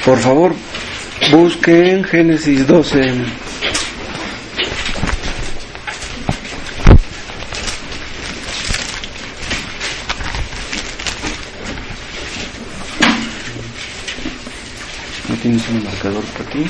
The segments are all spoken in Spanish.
Por favor, busquen Génesis 12. ¿No tienes un marcador por aquí?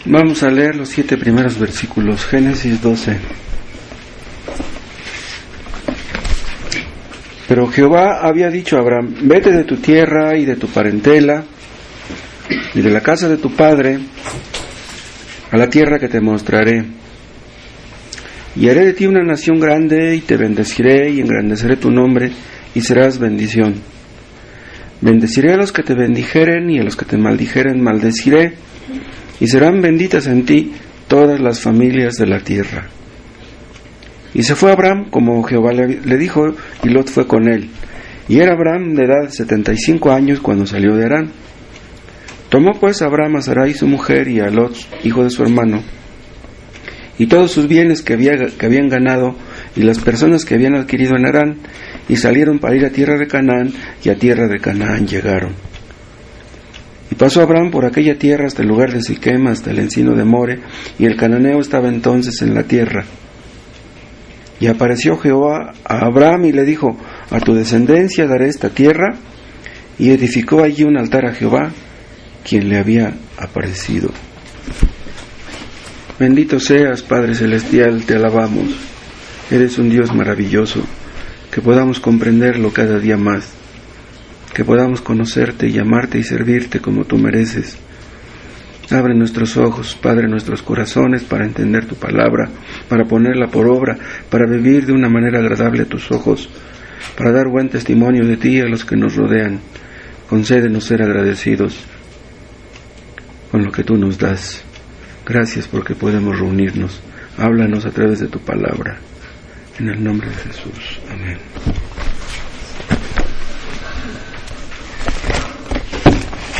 Vamos a leer los 7 primeros versículos, Génesis 12. Pero Jehová había dicho a Abraham: vete de tu tierra y de tu parentela y de la casa de tu padre a la tierra que te mostraré. Y haré de ti una nación grande, y te bendeciré, y engrandeceré tu nombre, y serás bendición. Bendeciré a los que te bendijeren, y a los que te maldijeren maldeciré, y serán benditas en ti todas las familias de la tierra. Y se fue Abraham como Jehová le dijo, y Lot fue con él. Y era Abraham de edad de 75 años cuando salió de Harán. Tomó pues Abraham a Sarai su mujer, y a Lot, hijo de su hermano, y todos sus bienes que habían ganado, y las personas que habían adquirido en Harán, y salieron para ir a tierra de Canaán, y a tierra de Canaán llegaron. Y pasó Abraham por aquella tierra hasta el lugar de Siquem, hasta el encino de More, y el cananeo estaba entonces en la tierra. Y apareció Jehová a Abraham y le dijo: a tu descendencia daré esta tierra. Y edificó allí un altar a Jehová, quien le había aparecido. Bendito seas, Padre Celestial, te alabamos. Eres un Dios maravilloso, que podamos comprenderlo cada día más, que podamos conocerte y amarte y servirte como tú mereces. Abre nuestros ojos, Padre, nuestros corazones para entender tu palabra, para ponerla por obra, para vivir de una manera agradable a tus ojos, para dar buen testimonio de ti a los que nos rodean. Concédenos ser agradecidos con lo que tú nos das. Gracias porque podemos reunirnos. Háblanos a través de tu palabra. En el nombre de Jesús. Amén.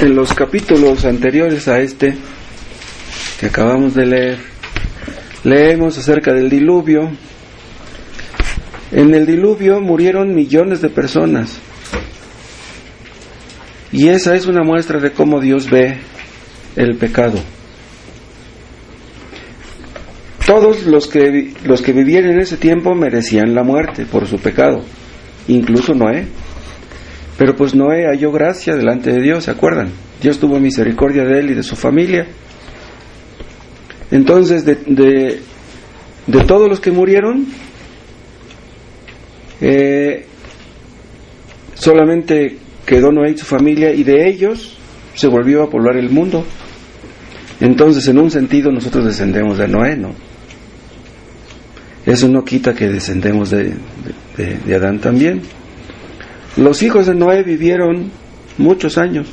En los capítulos anteriores a este que acabamos de leer, leemos acerca del diluvio. En el diluvio murieron millones de personas, y esa es una muestra de cómo Dios ve el pecado. Todos los que vivían en ese tiempo merecían la muerte por su pecado, incluso Noé. Pero pues Noé halló gracia delante de Dios, ¿se acuerdan? Dios tuvo misericordia de él y de su familia. Entonces, de todos los que murieron, solamente quedó Noé y su familia, y de ellos se volvió a poblar el mundo. Entonces, en un sentido, nosotros descendemos de Noé, ¿no? Eso no quita que descendemos de Adán también. Los hijos de Noé vivieron muchos años,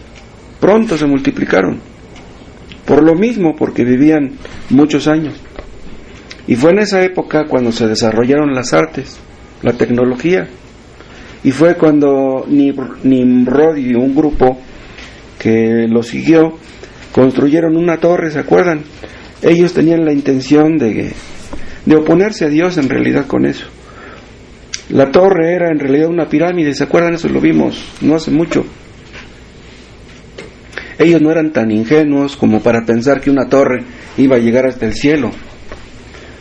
pronto se multiplicaron, por lo mismo, porque vivían muchos años. Y fue en esa época cuando se desarrollaron las artes, la tecnología, y fue cuando Nimrod y un grupo que lo siguió construyeron una torre, ¿se acuerdan? Ellos tenían la intención de oponerse a Dios en realidad con eso. La torre era en realidad una pirámide, ¿se acuerdan? Eso lo vimos no hace mucho. Ellos no eran tan ingenuos como para pensar que una torre iba a llegar hasta el cielo.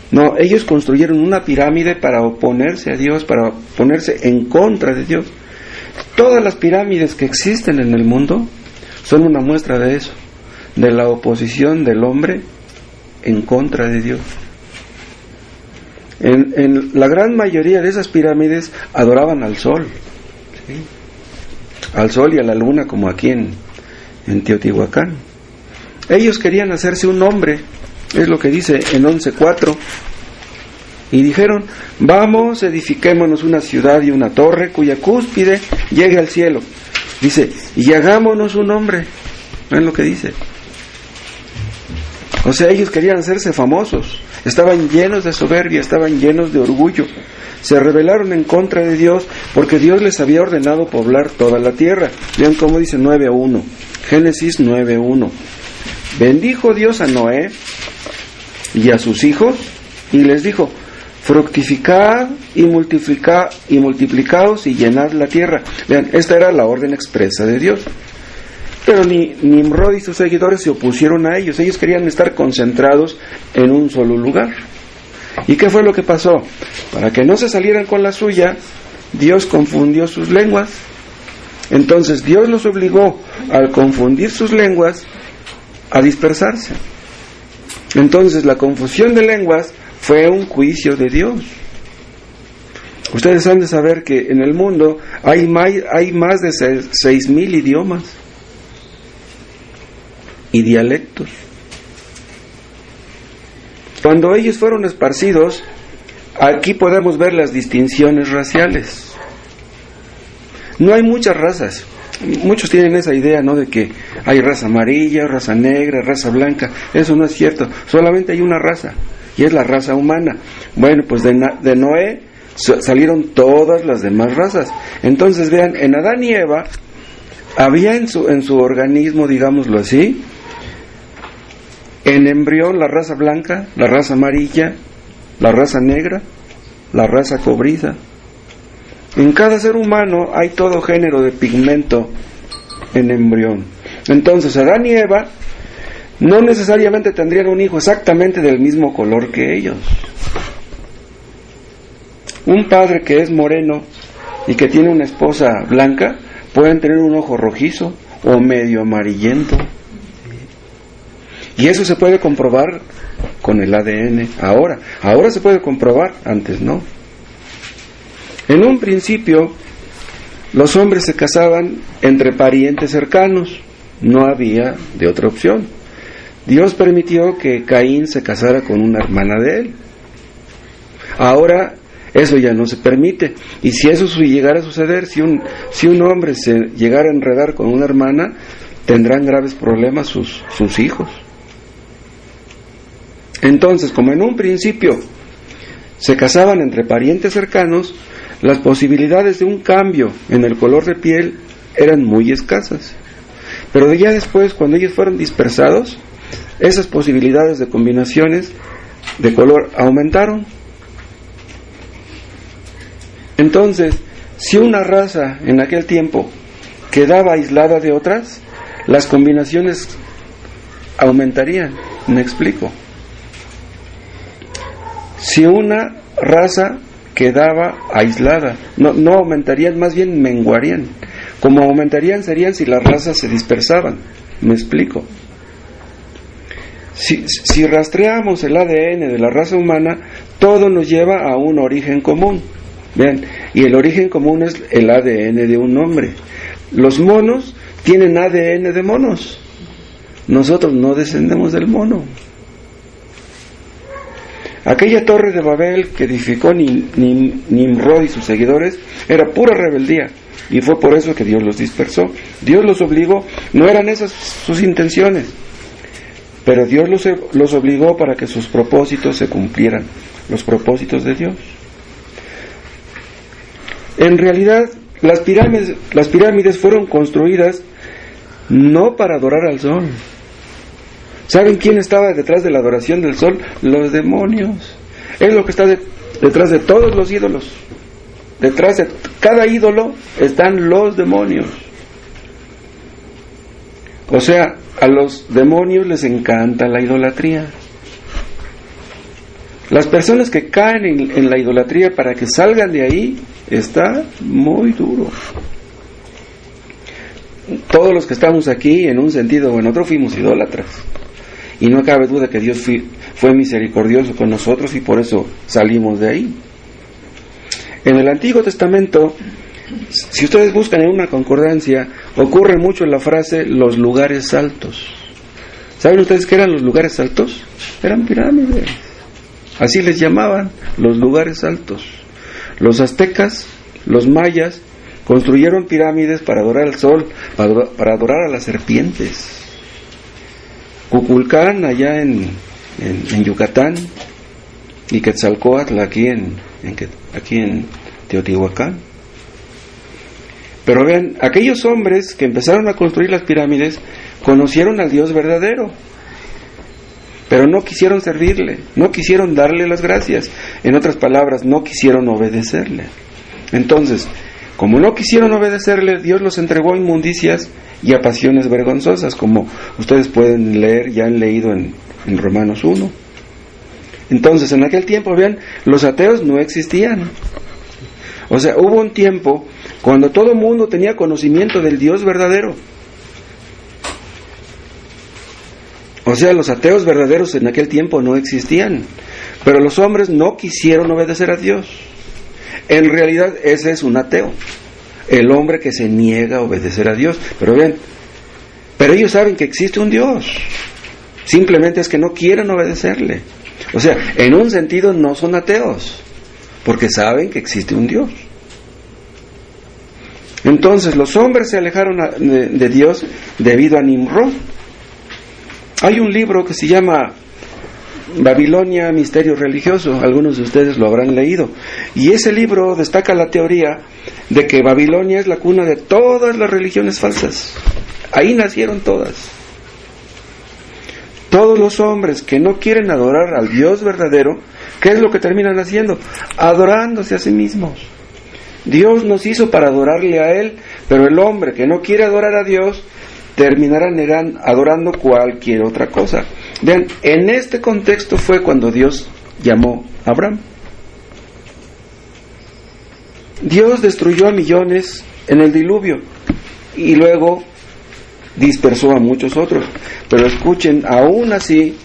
No, ellos construyeron una pirámide para oponerse a Dios, para ponerse en contra de Dios. Todas las pirámides que existen en el mundo son una muestra de eso, de la oposición del hombre en contra de Dios. En la gran mayoría de esas pirámides adoraban al sol, ¿sí? Al sol y a la luna, como aquí en en Teotihuacán. Ellos querían hacerse un nombre, es lo que dice en 11:4, y dijeron: vamos, edifiquémonos una ciudad y una torre cuya cúspide llegue al cielo. Dice, y hagámonos un nombre. ¿Ven lo que dice? O sea, ellos querían hacerse famosos, estaban llenos de soberbia, estaban llenos de orgullo, se rebelaron en contra de Dios porque Dios les había ordenado poblar toda la tierra. Vean cómo dice 9:1, Génesis 9:1. Bendijo Dios a Noé y a sus hijos y les dijo: fructificad y multiplicaos y llenad la tierra. Vean, esta era la orden expresa de Dios. Pero Nimrod y sus seguidores se opusieron a ellos. Ellos querían estar concentrados en un solo lugar. ¿Y qué fue lo que pasó? Para que no se salieran con la suya, Dios confundió sus lenguas. Entonces Dios los obligó, al confundir sus lenguas, a dispersarse. Entonces la confusión de lenguas fue un juicio de Dios. Ustedes han de saber que en el mundo hay más de 6,000 idiomas y dialectos. Cuando ellos fueron esparcidos, aquí podemos ver las distinciones raciales. No hay muchas razas. Muchos tienen esa idea, ¿no?, de que hay raza amarilla, raza negra, raza blanca. Eso no es cierto. Solamente hay una raza, y es la raza humana. Bueno, pues de Noé salieron todas las demás razas. Entonces vean, en Adán y Eva había en su organismo, digámoslo así, en embrión la raza blanca, la raza amarilla, la raza negra, la raza cobriza. En cada ser humano hay todo género de pigmento en embrión. Entonces Adán y Eva no necesariamente tendrían un hijo exactamente del mismo color que ellos. Un padre que es moreno y que tiene una esposa blanca pueden tener un ojo rojizo o medio amarillento. Y eso se puede comprobar con el ADN. Ahora se puede comprobar, antes no. En un principio, los hombres se casaban entre parientes cercanos, no había de otra opción. Dios permitió que Caín se casara con una hermana de él. Ahora eso ya no se permite, y si eso llegara a suceder, si un hombre se llegara a enredar con una hermana, tendrán graves problemas sus hijos. Entonces, como en un principio se casaban entre parientes cercanos, las posibilidades de un cambio en el color de piel eran muy escasas. Pero ya después, cuando ellos fueron dispersados, esas posibilidades de combinaciones de color aumentaron. Entonces, si una raza en aquel tiempo quedaba aislada de otras, las combinaciones aumentarían. ¿Me explico? Si una raza quedaba aislada, no aumentarían, más bien menguarían. Como aumentarían serían si las razas se dispersaban. ¿Me explico? Si rastreamos el ADN de la raza humana, todo nos lleva a un origen común. Vean, y el origen común es el ADN de un hombre. Los monos tienen ADN de monos. Nosotros no descendemos del mono. Aquella torre de Babel que edificó Nimrod y sus seguidores era pura rebeldía, y fue por eso que Dios los dispersó. Dios los obligó, no eran esas sus intenciones, pero Dios los obligó para que sus propósitos se cumplieran, los propósitos de Dios. En realidad, las pirámides fueron construidas no para adorar al sol. ¿Saben quién estaba detrás de la adoración del sol? Los demonios. Es lo que está detrás de todos los ídolos. Detrás de cada ídolo están los demonios. O sea, a los demonios les encanta la idolatría. Las personas que caen en la idolatría, para que salgan de ahí, está muy duro. Todos los que estamos aquí, en un sentido o en otro, fuimos idólatras. Y no cabe duda que Dios fue misericordioso con nosotros y por eso salimos de ahí. En el Antiguo Testamento, Si ustedes buscan en una concordancia, ocurre mucho la frase los lugares altos. ¿Saben ustedes qué eran los lugares altos? Eran pirámides. Así les llamaban, los lugares altos. Los aztecas, los mayas, construyeron pirámides para adorar al sol, para adorar a las serpientes. Cuculcán, allá en Yucatán, y Quetzalcóatl, aquí en Teotihuacán. Pero vean, aquellos hombres que empezaron a construir las pirámides conocieron al Dios verdadero, pero no quisieron servirle, no quisieron darle las gracias. En otras palabras, no quisieron obedecerle. Entonces, como no quisieron obedecerle, Dios los entregó a inmundicias y a pasiones vergonzosas, como ustedes pueden leer, ya han leído en Romanos 1. Entonces, en aquel tiempo, vean, los ateos no existían. O sea, hubo un tiempo cuando todo el mundo tenía conocimiento del Dios verdadero. O sea, los ateos verdaderos en aquel tiempo no existían, pero los hombres no quisieron obedecer a Dios. En realidad, ese es un ateo, el hombre que se niega a obedecer a Dios. Pero vean, pero ellos saben que existe un Dios, simplemente es que no quieren obedecerle. O sea, en un sentido no son ateos, porque saben que existe un Dios. Entonces los hombres se alejaron de Dios debido a Nimrod. Hay un libro que se llama Babilonia, Misterio Religioso, algunos de ustedes lo habrán leído, y ese libro destaca la teoría de que Babilonia es la cuna de todas las religiones falsas. Ahí nacieron todas. Todos los hombres que no quieren adorar al Dios verdadero, ¿qué es lo que terminan haciendo? Adorándose a sí mismos. Dios nos hizo para adorarle a Él, pero el hombre que no quiere adorar a Dios terminará adorando cualquier otra cosa. Vean, en este contexto fue cuando Dios llamó a Abraham. Dios destruyó a millones en el diluvio y luego dispersó a muchos otros. Pero escuchen, aún así,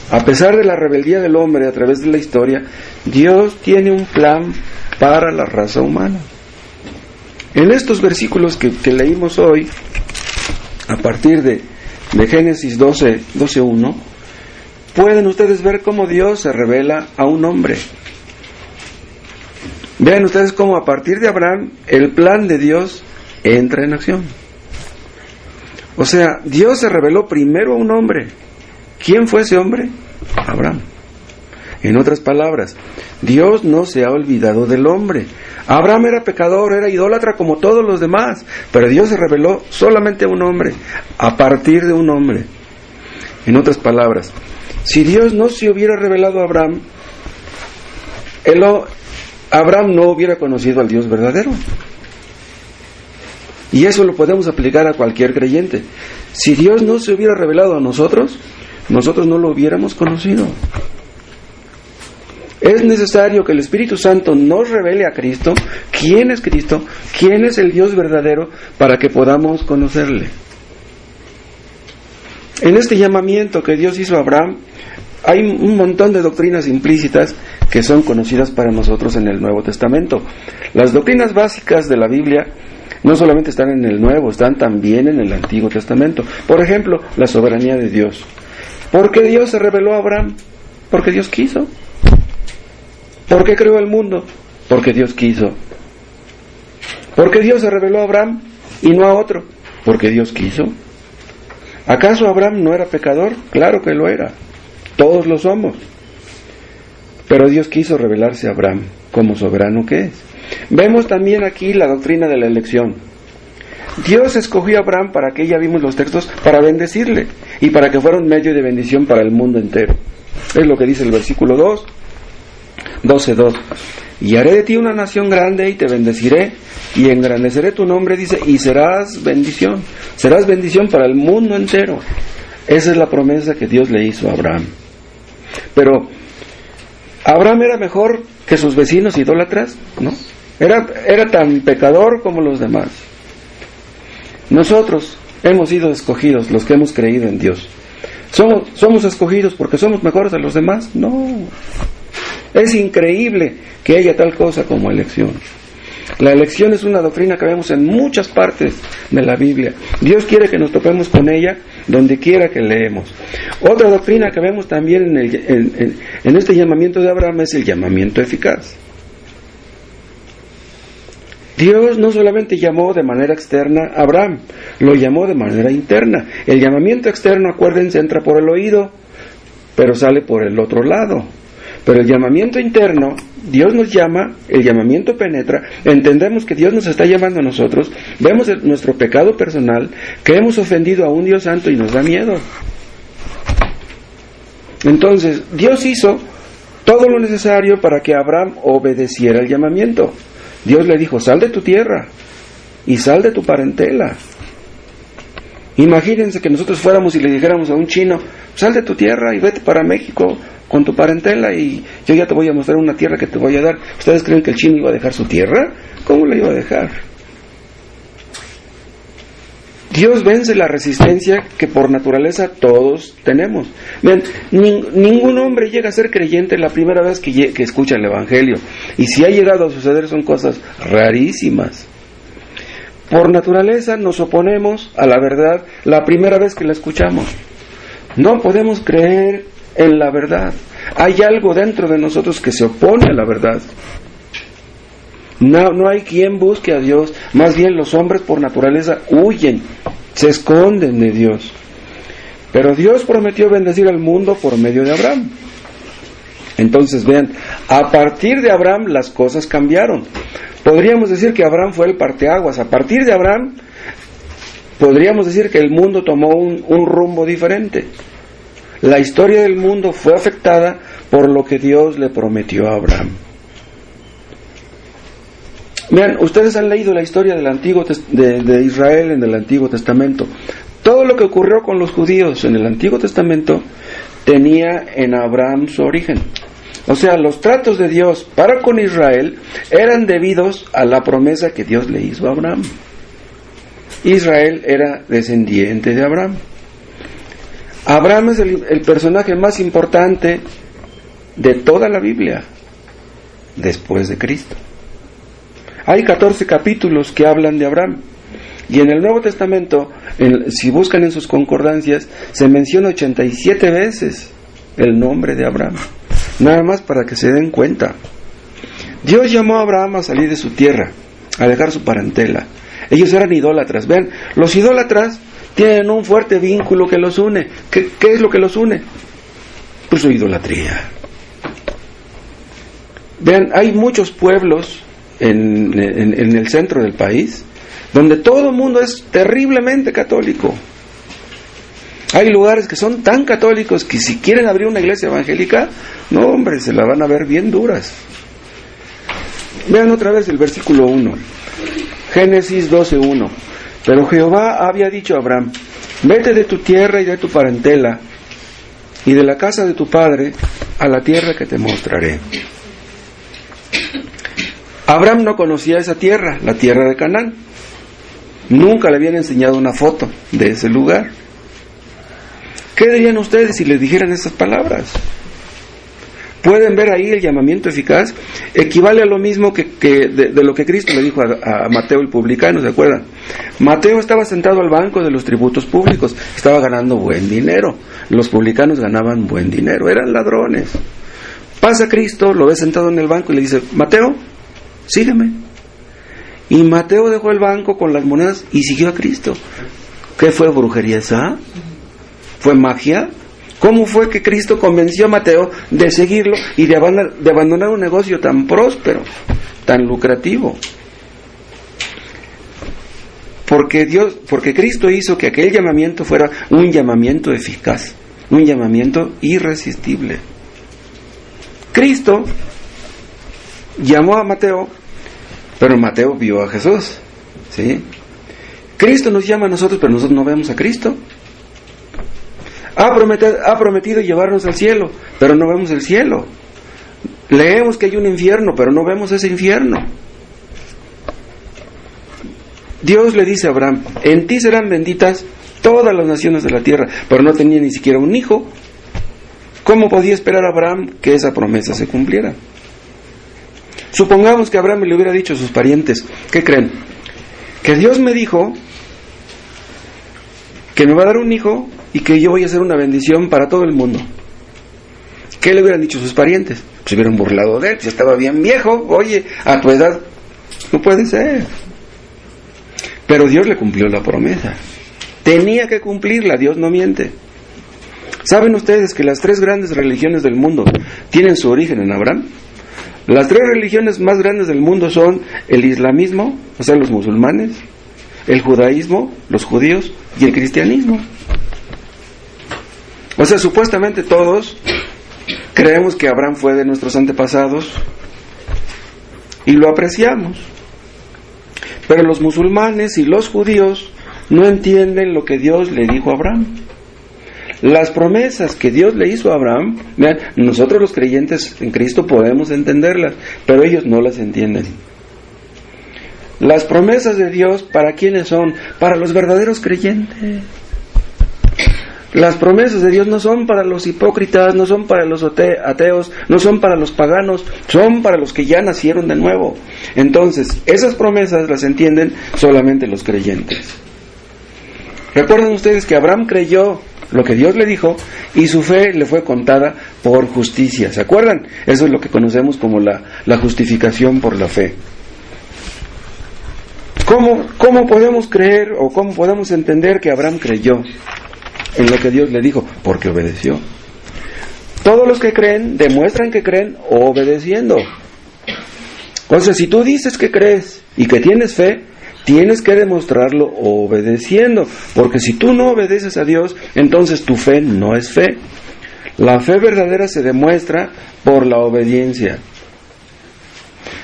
a pesar de la rebeldía del hombre a través de la historia, Dios tiene un plan para la raza humana. En estos versículos que leímos hoy, a partir de Génesis 12:1, pueden ustedes ver cómo Dios se revela a un hombre. Vean ustedes cómo a partir de Abraham el plan de Dios entra en acción. O sea, Dios se reveló primero a un hombre. ¿Quién fue ese hombre? Abraham. En otras palabras, Dios no se ha olvidado del hombre. Abraham era pecador, era idólatra como todos los demás, pero Dios se reveló solamente a un hombre, a partir de un hombre. En otras palabras, si Dios no se hubiera revelado a Abraham, Abraham no hubiera conocido al Dios verdadero. Y eso lo podemos aplicar a cualquier creyente. Si Dios no se hubiera revelado a nosotros, nosotros no lo hubiéramos conocido. Es necesario que el Espíritu Santo nos revele a Cristo, quién es Cristo, quién es el Dios verdadero, para que podamos conocerle. En este llamamiento que Dios hizo a Abraham, hay un montón de doctrinas implícitas que son conocidas para nosotros en el Nuevo Testamento. Las doctrinas básicas de la Biblia no solamente están en el Nuevo, están también en el Antiguo Testamento. Por ejemplo, la soberanía de Dios. ¿Por qué Dios se reveló a Abraham? Porque Dios quiso. ¿Por qué creó el mundo? Porque Dios quiso. ¿Por qué Dios se reveló a Abraham y no a otro? Porque Dios quiso. ¿Acaso Abraham no era pecador? Claro que lo era. Todos lo somos. Pero Dios quiso revelarse a Abraham como soberano que es. Vemos también aquí la doctrina de la elección. Dios escogió a Abraham, para que ya vimos los textos, para bendecirle y para que fuera un medio de bendición para el mundo entero. Es lo que dice el versículo 12:2. Y haré de ti una nación grande y te bendeciré y engrandeceré tu nombre, dice, y serás bendición. Serás bendición para el mundo entero. Esa es la promesa que Dios le hizo a Abraham. Pero ¿Abraham era mejor que sus vecinos idólatras? No. Era tan pecador como los demás. Nosotros hemos sido escogidos, los que hemos creído en Dios. ¿Somos escogidos porque somos mejores a los demás? No. Es increíble que haya tal cosa como elección. La elección es una doctrina que vemos en muchas partes de la Biblia. Dios quiere que nos topemos con ella donde quiera que leemos. Otra doctrina que vemos también en este llamamiento de Abraham es el llamamiento eficaz. Dios no solamente llamó de manera externa a Abraham, lo llamó de manera interna. El llamamiento externo, acuérdense, entra por el oído, pero sale por el otro lado. Pero el llamamiento interno, Dios nos llama, el llamamiento penetra, entendemos que Dios nos está llamando a nosotros, vemos nuestro pecado personal, que hemos ofendido a un Dios santo y nos da miedo. Entonces, Dios hizo todo lo necesario para que Abraham obedeciera el llamamiento. Dios le dijo, sal de tu tierra y sal de tu parentela. Imagínense que nosotros fuéramos y le dijéramos a un chino, sal de tu tierra y vete para México con tu parentela y yo ya te voy a mostrar una tierra que te voy a dar. ¿Ustedes creen que el chino iba a dejar su tierra? ¿Cómo la iba a dejar? Dios vence la resistencia que por naturaleza todos tenemos. Vean, ningún hombre llega a ser creyente la primera vez que escucha el Evangelio. Y si ha llegado a suceder son cosas rarísimas. Por naturaleza nos oponemos a la verdad la primera vez que la escuchamos. No podemos creer en la verdad. Hay algo dentro de nosotros que se opone a la verdad. No hay quien busque a Dios. Más bien los hombres por naturaleza huyen, se esconden de Dios. Pero Dios prometió bendecir al mundo por medio de Abraham. Entonces vean, a partir de Abraham las cosas cambiaron. Podríamos decir que Abraham fue el parteaguas. A partir de Abraham podríamos decir que el mundo tomó un rumbo diferente. La historia del mundo fue afectada por lo que Dios le prometió a Abraham. Vean, ustedes han leído la historia de Israel en el Antiguo Testamento. Todo lo que ocurrió con los judíos en el Antiguo Testamento tenía en Abraham su origen. O sea, los tratos de Dios para con Israel eran debidos a la promesa que Dios le hizo a Abraham. Israel era descendiente de Abraham. Abraham es el personaje más importante de toda la Biblia, después de Cristo. Hay 14 capítulos que hablan de Abraham. Y en el Nuevo Testamento, si buscan en sus concordancias, se menciona 87 veces el nombre de Abraham. Nada más para que se den cuenta. Dios llamó a Abraham a salir de su tierra, a dejar su parentela. Ellos eran idólatras. Vean, los idólatras tienen un fuerte vínculo que los une. ¿Qué es lo que los une? Pues su idolatría. Vean, hay muchos pueblos en el centro del país donde todo el mundo es terriblemente católico. Hay lugares que son tan católicos que si quieren abrir una iglesia evangélica, no hombre, se la van a ver bien duras. Vean otra vez el versículo 1, Génesis 12:1. Pero Jehová había dicho a Abraham, vete de tu tierra y de tu parentela y de la casa de tu padre a la tierra que te mostraré. Abraham no conocía esa tierra, la tierra de Canaán. Nunca le habían enseñado una foto de ese lugar. ¿Qué dirían ustedes si les dijeran esas palabras? Pueden ver ahí el llamamiento eficaz. Equivale a lo mismo que de lo que Cristo le dijo a Mateo el publicano, ¿se acuerdan? Mateo estaba sentado al banco de los tributos públicos, estaba ganando buen dinero. Los publicanos ganaban buen dinero, eran ladrones. Pasa Cristo, lo ve sentado en el banco y le dice, Mateo, sígueme. Y Mateo dejó el banco con las monedas y siguió a Cristo. ¿Qué fue, brujería esa? ¿Fue magia? ¿Cómo fue que Cristo convenció a Mateo de seguirlo y de abandonar un negocio tan próspero, tan lucrativo? Porque Cristo hizo que aquel llamamiento fuera un llamamiento eficaz, un llamamiento irresistible. Cristo llamó a Mateo, pero Mateo vio a Jesús, ¿sí? Cristo nos llama a nosotros, pero nosotros no vemos a Cristo. Ha prometido llevarnos al cielo, pero no vemos el cielo. Leemos que hay un infierno, pero no vemos ese infierno. Dios le dice a Abraham, en ti serán benditas todas las naciones de la tierra, pero no tenía ni siquiera un hijo. ¿Cómo podía esperar Abraham que esa promesa se cumpliera? Supongamos que Abraham le hubiera dicho a sus parientes, ¿qué creen? Que Dios me dijo que me va a dar un hijo y que yo voy a ser una bendición para todo el mundo. ¿Qué le hubieran dicho sus parientes? Se hubieran burlado de él, pues estaba bien viejo, oye, a tu edad no puede ser. Pero Dios le cumplió la promesa. Tenía que cumplirla, Dios no miente. ¿Saben ustedes que las 3 grandes religiones del mundo tienen su origen en Abraham? Las 3 religiones más grandes del mundo son el islamismo, o sea, los musulmanes, el judaísmo, los judíos, y el cristianismo. O sea, supuestamente todos creemos que Abraham fue de nuestros antepasados y lo apreciamos. Pero los musulmanes y los judíos no entienden lo que Dios le dijo a Abraham. Las promesas que Dios le hizo a Abraham, vean, nosotros los creyentes en Cristo podemos entenderlas, pero ellos no las entienden. Las promesas de Dios, ¿para quiénes son? Para los verdaderos creyentes. Las promesas de Dios no son para los hipócritas, no son para los ateos, no son para los paganos, son para los que ya nacieron de nuevo. Entonces, esas promesas las entienden solamente los creyentes. Recuerden ustedes que Abraham creyó lo que Dios le dijo y su fe le fue contada por justicia. ¿Se acuerdan? Eso es lo que conocemos como la justificación por la fe. ¿Cómo podemos creer o cómo podemos entender que Abraham creyó en lo que Dios le dijo? Porque obedeció. Todos los que creen demuestran que creen obedeciendo. O sea, si tú dices que crees y que tienes fe, tienes que demostrarlo obedeciendo, porque si tú no obedeces a Dios, entonces tu fe no es fe. La fe verdadera se demuestra por la obediencia.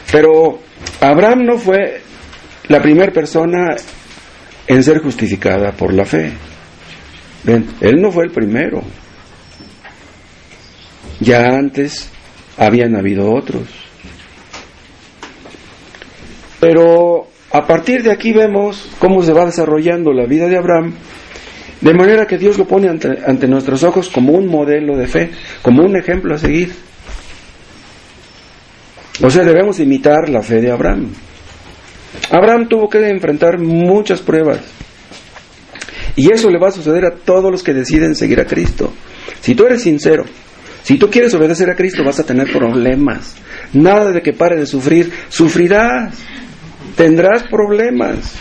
Pero Abraham no fue la primera persona en ser justificada por la fe. Ven, él no fue el primero. Ya antes habían habido otros. Pero a partir de aquí vemos cómo se va desarrollando la vida de Abraham, de manera que Dios lo pone ante nuestros ojos como un modelo de fe, como un ejemplo a seguir. O sea, debemos imitar la fe de Abraham. Abraham tuvo que enfrentar muchas pruebas, y eso le va a suceder a todos los que deciden seguir a Cristo. Si tú eres sincero, si tú quieres obedecer a Cristo, vas a tener problemas. Nada de que pare de sufrir, sufrirás. Tendrás problemas.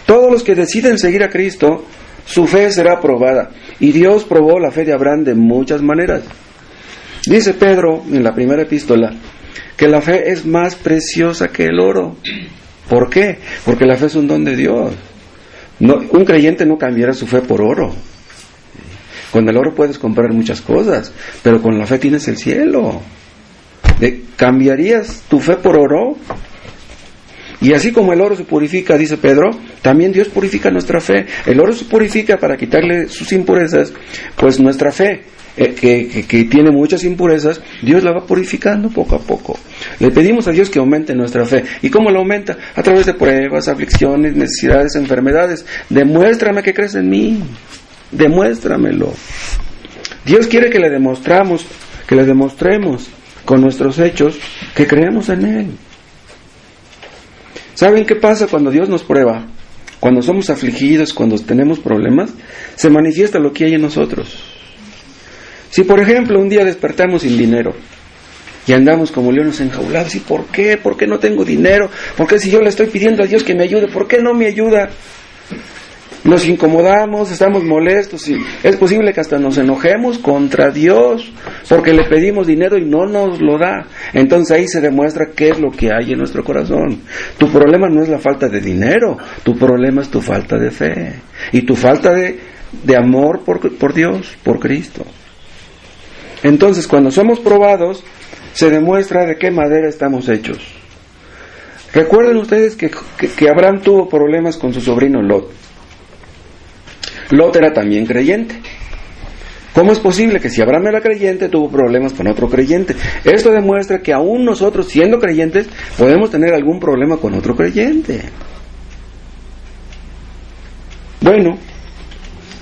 Todos los que deciden seguir a Cristo, su fe será probada. Y Dios probó la fe de Abraham de muchas maneras. Dice Pedro en la primera epístola que la fe es más preciosa que el oro. ¿Por qué? Porque la fe es un don de Dios. Un creyente no cambiará su fe por oro. Con el oro puedes comprar muchas cosas, pero con la fe tienes el cielo. ¿Cambiarías tu fe por oro? Y así como el oro se purifica, dice Pedro, también Dios purifica nuestra fe. El oro se purifica para quitarle sus impurezas, pues nuestra fe, que tiene muchas impurezas, Dios la va purificando poco a poco. Le pedimos a Dios que aumente nuestra fe. ¿Y cómo la aumenta? A través de pruebas, aflicciones, necesidades, enfermedades. Demuéstrame que crees en mí. Demuéstramelo. Dios quiere que le demostremos con nuestros hechos que creemos en Él. ¿Saben qué pasa cuando Dios nos prueba? Cuando somos afligidos, cuando tenemos problemas, se manifiesta lo que hay en nosotros. Si por ejemplo un día despertamos sin dinero y andamos como leones enjaulados, ¿y por qué? ¿Por qué no tengo dinero? ¿Por qué si yo le estoy pidiendo a Dios que me ayude? ¿Por qué no me ayuda? Nos incomodamos, estamos molestos y es posible que hasta nos enojemos contra Dios porque le pedimos dinero y no nos lo da. Entonces ahí se demuestra qué es lo que hay en nuestro corazón. Tu problema no es la falta de dinero, tu problema es tu falta de fe y tu falta de amor por Dios, por Cristo. Entonces cuando somos probados se demuestra de qué madera estamos hechos. Recuerden ustedes que Abraham tuvo problemas con su sobrino Lot. Lot era también creyente. ¿Cómo es posible que si Abraham era creyente tuvo problemas con otro creyente? Esto demuestra que aún nosotros, siendo creyentes, podemos tener algún problema con otro creyente. Bueno,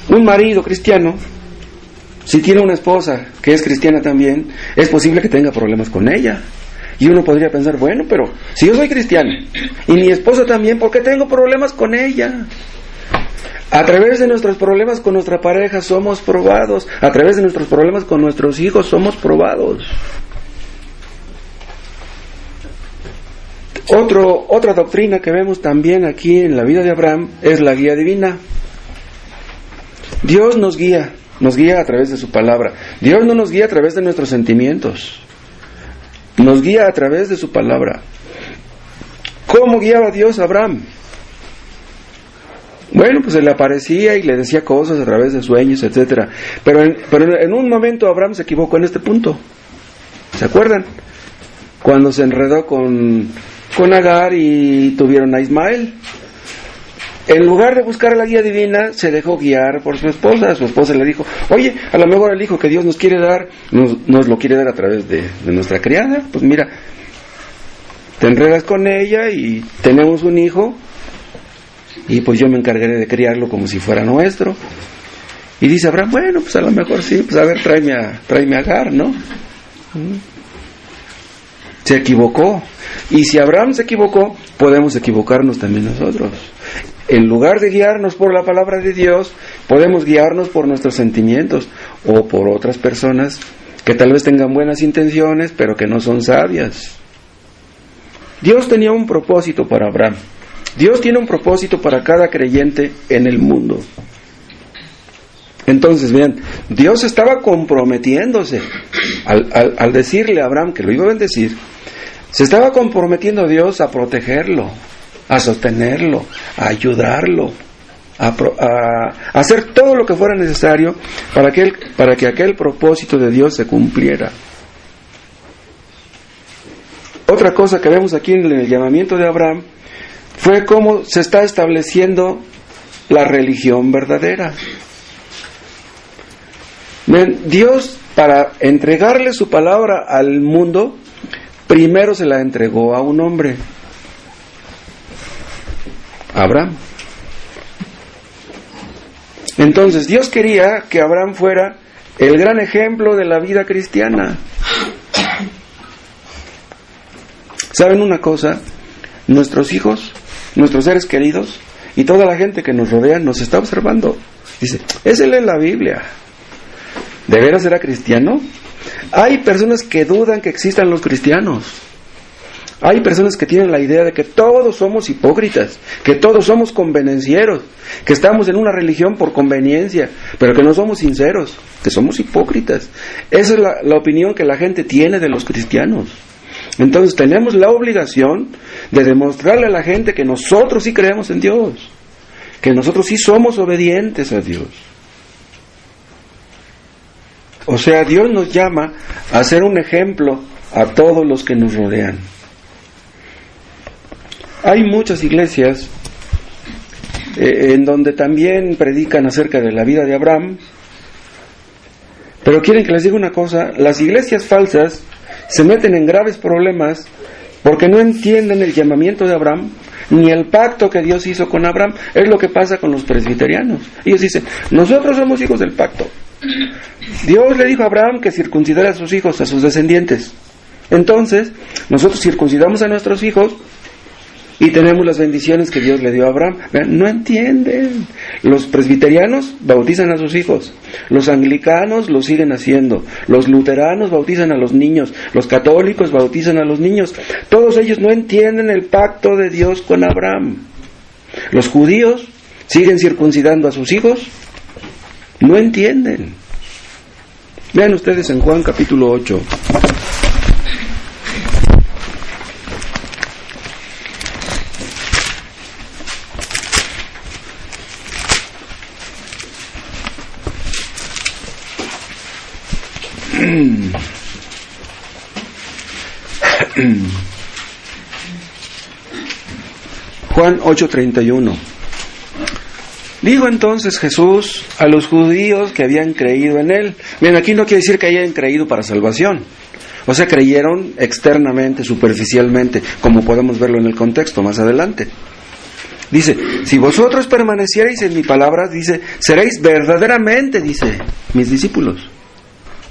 un marido cristiano, si tiene una esposa que es cristiana también, es posible que tenga problemas con ella. Y uno podría pensar, bueno, pero si yo soy cristiano y mi esposa también, ¿por qué tengo problemas con ella? A través de nuestros problemas con nuestra pareja somos probados. A través de nuestros problemas con nuestros hijos somos probados. Otra doctrina que vemos también aquí en la vida de Abraham es la guía divina. Dios nos guía a través de su palabra. Dios no nos guía a través de nuestros sentimientos. Nos guía a través de su palabra. ¿Cómo guiaba Dios a Abraham? Bueno, pues se le aparecía y le decía cosas a través de sueños, etcétera. Pero en un momento Abraham se equivocó en este punto. ¿Se acuerdan? Cuando se enredó con Agar y tuvieron a Ismael. En lugar de buscar la guía divina, se dejó guiar por su esposa. Su esposa le dijo, oye, a lo mejor el hijo que Dios nos quiere dar, nos lo quiere dar a través de nuestra criada. Pues mira, te enredas con ella y tenemos un hijo, y pues yo me encargaré de criarlo como si fuera nuestro. Y dice Abraham, bueno, pues a lo mejor sí, pues a ver, tráeme a Agar, ¿no? Se equivocó. Y si Abraham se equivocó, podemos equivocarnos también nosotros. En lugar de guiarnos por la palabra de Dios, podemos guiarnos por nuestros sentimientos o por otras personas que tal vez tengan buenas intenciones, pero que no son sabias. Dios tenía un propósito para Abraham. Dios tiene un propósito para cada creyente en el mundo. Entonces, vean, Dios estaba comprometiéndose al decirle a Abraham que lo iba a bendecir. Se estaba comprometiendo Dios a protegerlo, a sostenerlo, a ayudarlo, a hacer todo lo que fuera necesario para que aquel propósito de Dios se cumpliera. Otra cosa que vemos aquí en el llamamiento de Abraham fue cómo se está estableciendo la religión verdadera. Dios, para entregarle su palabra al mundo, primero se la entregó a un hombre, Abraham. Entonces Dios quería que Abraham fuera el gran ejemplo de la vida cristiana. ¿Saben una cosa? Nuestros hijos, nuestros seres queridos y toda la gente que nos rodea nos está observando. Dice, ese lee la Biblia. ¿De veras era cristiano? Hay personas que dudan que existan los cristianos. Hay personas que tienen la idea de que todos somos hipócritas, que todos somos convenencieros, que estamos en una religión por conveniencia, pero que no somos sinceros, que somos hipócritas. Esa es la opinión que la gente tiene de los cristianos. Entonces tenemos la obligación de demostrarle a la gente que nosotros sí creemos en Dios, que nosotros sí somos obedientes a Dios. O sea, Dios nos llama a ser un ejemplo a todos los que nos rodean. Hay muchas iglesias en donde también predican acerca de la vida de Abraham, pero quieren que les diga una cosa: las iglesias falsas se meten en graves problemas porque no entienden el llamamiento de Abraham ni el pacto que Dios hizo con Abraham. Es lo que pasa con los presbiterianos. Ellos dicen, nosotros somos hijos del pacto. Dios le dijo a Abraham que circuncidara a sus hijos, a sus descendientes. Entonces, nosotros circuncidamos a nuestros hijos y tenemos las bendiciones que Dios le dio a Abraham. Vean, no entienden. Los presbiterianos bautizan a sus hijos, los anglicanos lo siguen haciendo, los luteranos bautizan a los niños, los católicos bautizan a los niños. Todos ellos no entienden el pacto de Dios con Abraham. Los judíos siguen circuncidando a sus hijos, no entienden. Vean ustedes en Juan capítulo 8. Juan 8:31. Dijo entonces Jesús a los judíos que habían creído en él. Bien, aquí no quiere decir que hayan creído para salvación. O sea, creyeron externamente, superficialmente, como podemos verlo en el contexto más adelante. Dice, si vosotros permanecierais en mi palabra, dice, seréis verdaderamente, dice, mis discípulos.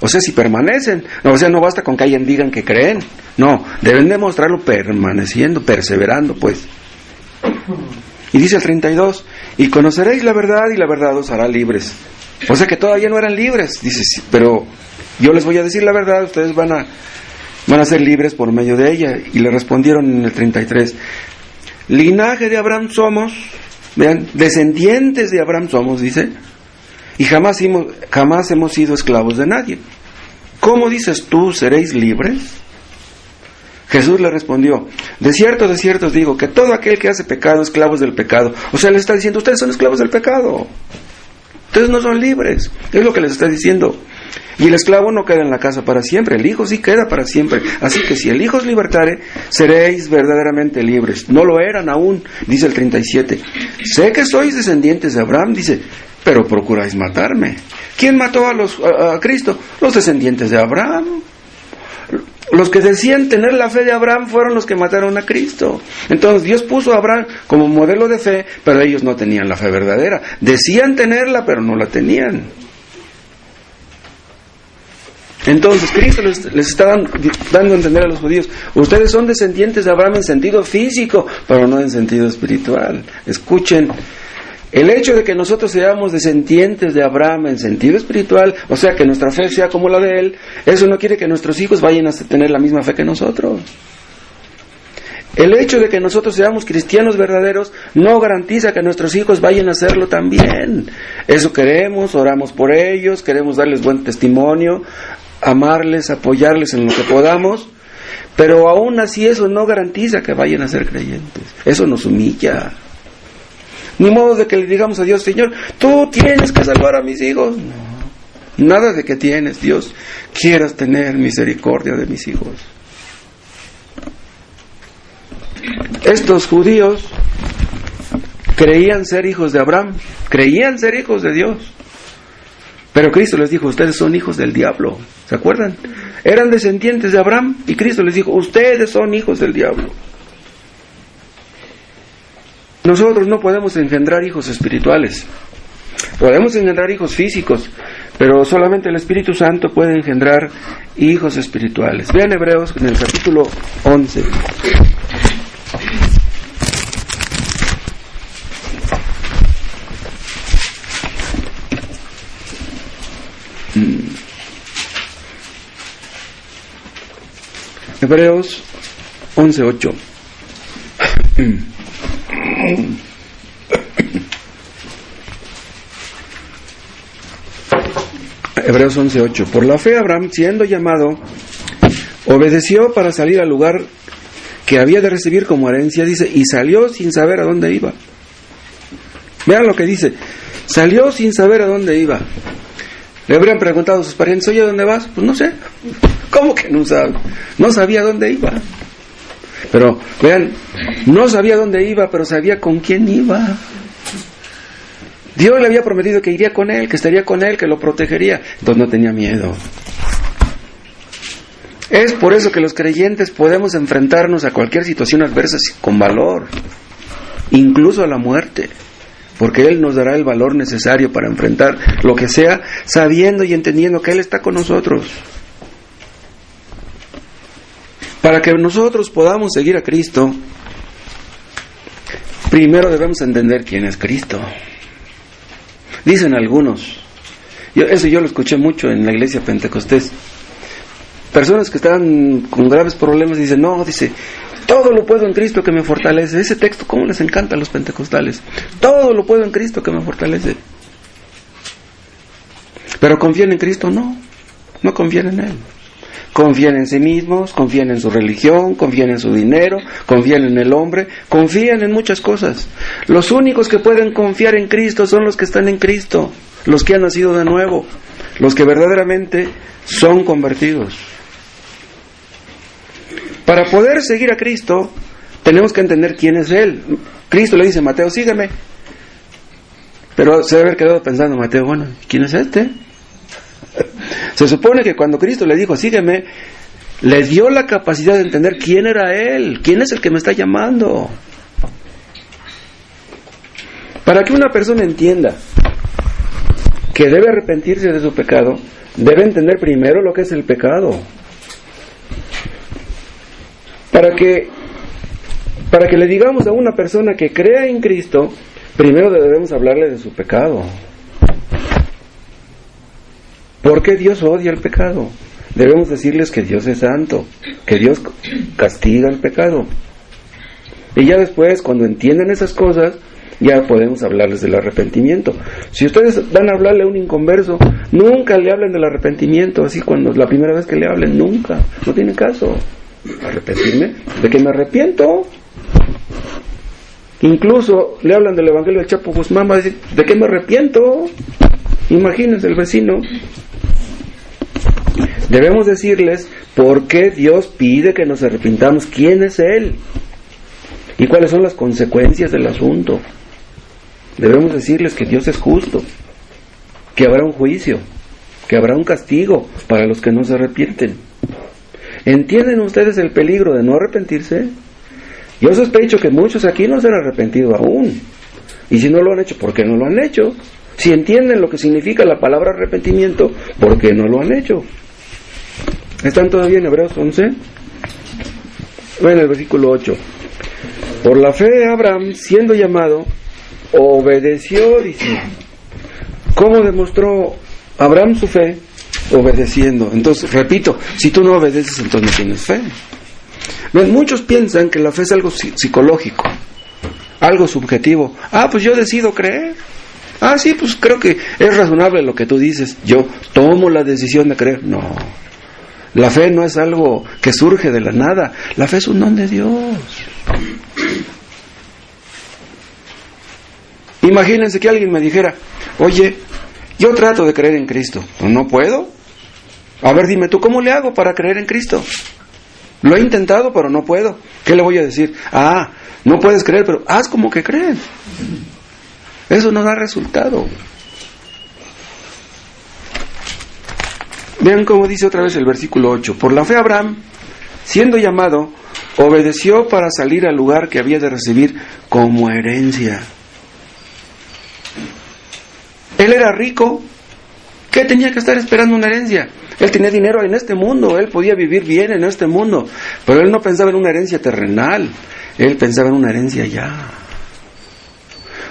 O sea, si permanecen. No, o sea, no basta con que alguien digan que creen. No, deben demostrarlo permaneciendo, perseverando, pues. Y dice el 32, y conoceréis la verdad y la verdad os hará libres. O sea que todavía no eran libres. Dice, sí, pero yo les voy a decir la verdad, ustedes van a ser libres por medio de ella. Y le respondieron en el 33, linaje de Abraham somos, vean, descendientes de Abraham somos, dice, y jamás hemos sido esclavos de nadie. ¿Cómo dices tú, seréis libres? Jesús le respondió, de cierto os digo, que todo aquel que hace pecado es esclavo del pecado. O sea, le está diciendo, ustedes son esclavos del pecado. Ustedes no son libres. Es lo que les está diciendo. Y el esclavo no queda en la casa para siempre, el Hijo sí queda para siempre. Así que si el Hijo os libertare, seréis verdaderamente libres. No lo eran aún, dice el 37. Sé que sois descendientes de Abraham, dice, pero procuráis matarme. ¿Quién mató a Cristo? Los descendientes de Abraham. Los que decían tener la fe de Abraham fueron los que mataron a Cristo. Entonces Dios puso a Abraham como modelo de fe, pero ellos no tenían la fe verdadera. Decían tenerla, pero no la tenían. Entonces Cristo les está dando a entender a los judíos, ustedes son descendientes de Abraham en sentido físico, pero no en sentido espiritual. Escuchen, el hecho de que nosotros seamos descendientes de Abraham en sentido espiritual, o sea, que nuestra fe sea como la de él, eso no quiere que nuestros hijos vayan a tener la misma fe que nosotros. El hecho de que nosotros seamos cristianos verdaderos no garantiza que nuestros hijos vayan a hacerlo también. Eso queremos, oramos por ellos, queremos darles buen testimonio, amarles, apoyarles en lo que podamos, pero aún así eso no garantiza que vayan a ser creyentes. Eso nos humilla. Ni modo de que le digamos a Dios, Señor, tú tienes que salvar a mis hijos. No, nada de que tienes, Dios, quieras tener misericordia de mis hijos. Estos judíos creían ser hijos de Abraham, creían ser hijos de Dios, pero Cristo les dijo, ustedes son hijos del diablo. ¿Se acuerdan? Eran descendientes de Abraham y Cristo les dijo, ustedes son hijos del diablo. Nosotros no podemos engendrar hijos espirituales. Podemos engendrar hijos físicos, pero solamente el Espíritu Santo puede engendrar hijos espirituales. Vean Hebreos en el capítulo 11. Hebreos 11:8. Hebreos 11:8. Por la fe Abraham, siendo llamado, obedeció para salir al lugar que había de recibir como herencia, dice, y salió sin saber a dónde iba. Vean lo que dice, salió sin saber a dónde iba. Le habrían preguntado a sus parientes, oye, ¿dónde vas? Pues no sé. ¿Cómo que no sabe? No sabía dónde iba. Pero, vean, no sabía dónde iba, pero sabía con quién iba. Dios le había prometido que iría con él, que estaría con él, que lo protegería. Entonces no tenía miedo. Es por eso que los creyentes podemos enfrentarnos a cualquier situación adversa con valor, incluso a la muerte, porque Él nos dará el valor necesario para enfrentar lo que sea, sabiendo y entendiendo que Él está con nosotros. Para que nosotros podamos seguir a Cristo, primero debemos entender quién es Cristo. Dicen algunos, eso yo lo escuché mucho en la iglesia pentecostés, personas que estaban con graves problemas dicen, no, dice, todo lo puedo en Cristo que me fortalece. Ese texto, ¿cómo les encanta a los pentecostales? Todo lo puedo en Cristo que me fortalece. Pero confían en Cristo, no confían en Él. Confían en sí mismos, confían en su religión, confían en su dinero, confían en el hombre, confían en muchas cosas. Los únicos que pueden confiar en Cristo son los que están en Cristo, los que han nacido de nuevo, los que verdaderamente son convertidos. Para poder seguir a Cristo, tenemos que entender quién es Él. Cristo le dice, Mateo, sígueme. Pero se debe haber quedado pensando, Mateo, bueno, ¿quién es este? Se supone que cuando Cristo le dijo, sígueme, le dio la capacidad de entender quién era Él, quién es el que me está llamando. Para que una persona entienda que debe arrepentirse de su pecado, debe entender primero lo que es el pecado. Para que le digamos a una persona que crea en Cristo, primero debemos hablarle de su pecado. ¿Por qué Dios odia el pecado? Debemos decirles que Dios es santo, que Dios castiga el pecado. Y ya después, cuando entienden esas cosas, ya podemos hablarles del arrepentimiento. Si ustedes van a hablarle a un inconverso, nunca le hablen del arrepentimiento, así cuando la primera vez que le hablen, nunca, no tiene caso. ¿Arrepentirme? ¿De qué me arrepiento? Incluso le hablan del Evangelio del Chapo Guzmán, va a decir, ¿de qué me arrepiento? Imagínense el vecino. Debemos decirles por qué Dios pide que nos arrepintamos, quién es Él y cuáles son las consecuencias del asunto. Debemos decirles que Dios es justo, que habrá un juicio, que habrá un castigo para los que no se arrepienten. ¿Entienden ustedes el peligro de no arrepentirse? Yo sospecho que muchos aquí no se han arrepentido aún. Y si no lo han hecho, ¿por qué no lo han hecho? Si entienden lo que significa la palabra arrepentimiento, ¿por qué no lo han hecho? ¿Están todavía en Hebreos 11? Bueno, el versículo 8. Por la fe de Abraham, siendo llamado, obedeció, dice. ¿Cómo demostró Abraham su fe? Obedeciendo. Entonces, repito, si tú no obedeces, entonces no tienes fe. Ven, muchos piensan que la fe es algo psicológico, algo subjetivo. Pues yo decido creer. Sí, pues creo que es razonable lo que tú dices. Yo tomo la decisión de creer. No. La fe no es algo que surge de la nada. La fe es un don de Dios. Imagínense que alguien me dijera, oye, yo trato de creer en Cristo. ¿No puedo? A ver, dime tú, ¿cómo le hago para creer en Cristo? Lo he intentado, pero no puedo. ¿Qué le voy a decir? No puedes creer, pero haz como que crees. Eso no da resultado. Vean cómo dice otra vez el versículo 8. Por la fe Abraham, siendo llamado, obedeció para salir al lugar que había de recibir como herencia. Él era rico. ¿Qué tenía que estar esperando una herencia? Él tenía dinero en este mundo, él podía vivir bien en este mundo, pero él no pensaba en una herencia terrenal, él pensaba en una herencia allá.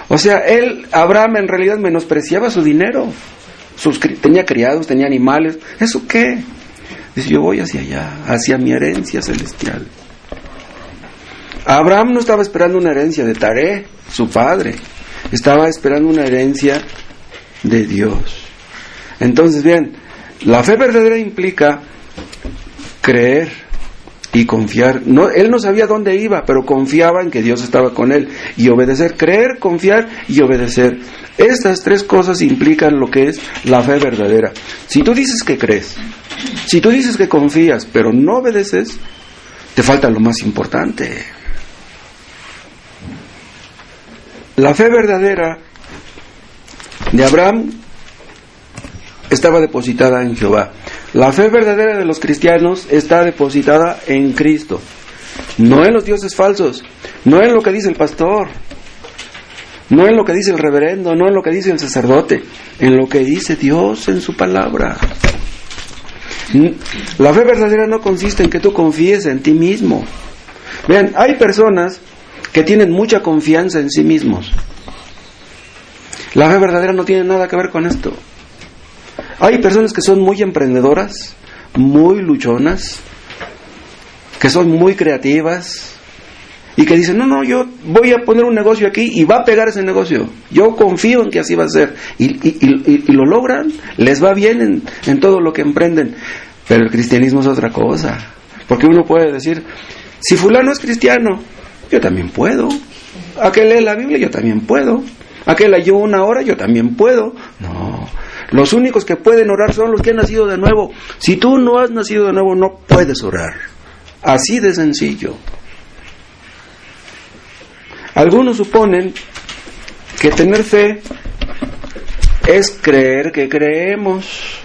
O sea, Abraham en realidad menospreciaba su dinero. Tenía criados, tenía animales. ¿Eso qué? Dice, yo voy hacia allá, hacia mi herencia celestial. Abraham no estaba esperando una herencia de Taré, su padre. Estaba esperando una herencia de Dios. Entonces, bien, la fe verdadera implica creer y confiar. Él no sabía dónde iba, pero confiaba en que Dios estaba con él. Y obedecer, creer, confiar y obedecer. Estas tres cosas implican lo que es la fe verdadera. Si tú dices que crees, si tú dices que confías, pero no obedeces, te falta lo más importante. La fe verdadera de Abraham estaba depositada en Jehová. La fe verdadera de los cristianos está depositada en Cristo, no en los dioses falsos, no en lo que dice el pastor, no en lo que dice el reverendo, no en lo que dice el sacerdote, en lo que dice Dios en su palabra. La fe verdadera no consiste en que tú confíes en ti mismo. Vean, hay personas que tienen mucha confianza en sí mismos. La fe verdadera no tiene nada que ver con esto. Hay personas que son muy emprendedoras, muy luchonas, que son muy creativas y que dicen, no, yo voy a poner un negocio aquí y va a pegar ese negocio. Yo confío en que así va a ser. Y lo logran, les va bien en todo lo que emprenden. Pero el cristianismo es otra cosa. Porque uno puede decir, si fulano es cristiano, yo también puedo. Aquel lee la Biblia, yo también puedo. Aquel ayuna una hora, yo también puedo. No. Los únicos que pueden orar son los que han nacido de nuevo. Si tú no has nacido de nuevo, no puedes orar. Así de sencillo. Algunos suponen que tener fe es creer que creemos.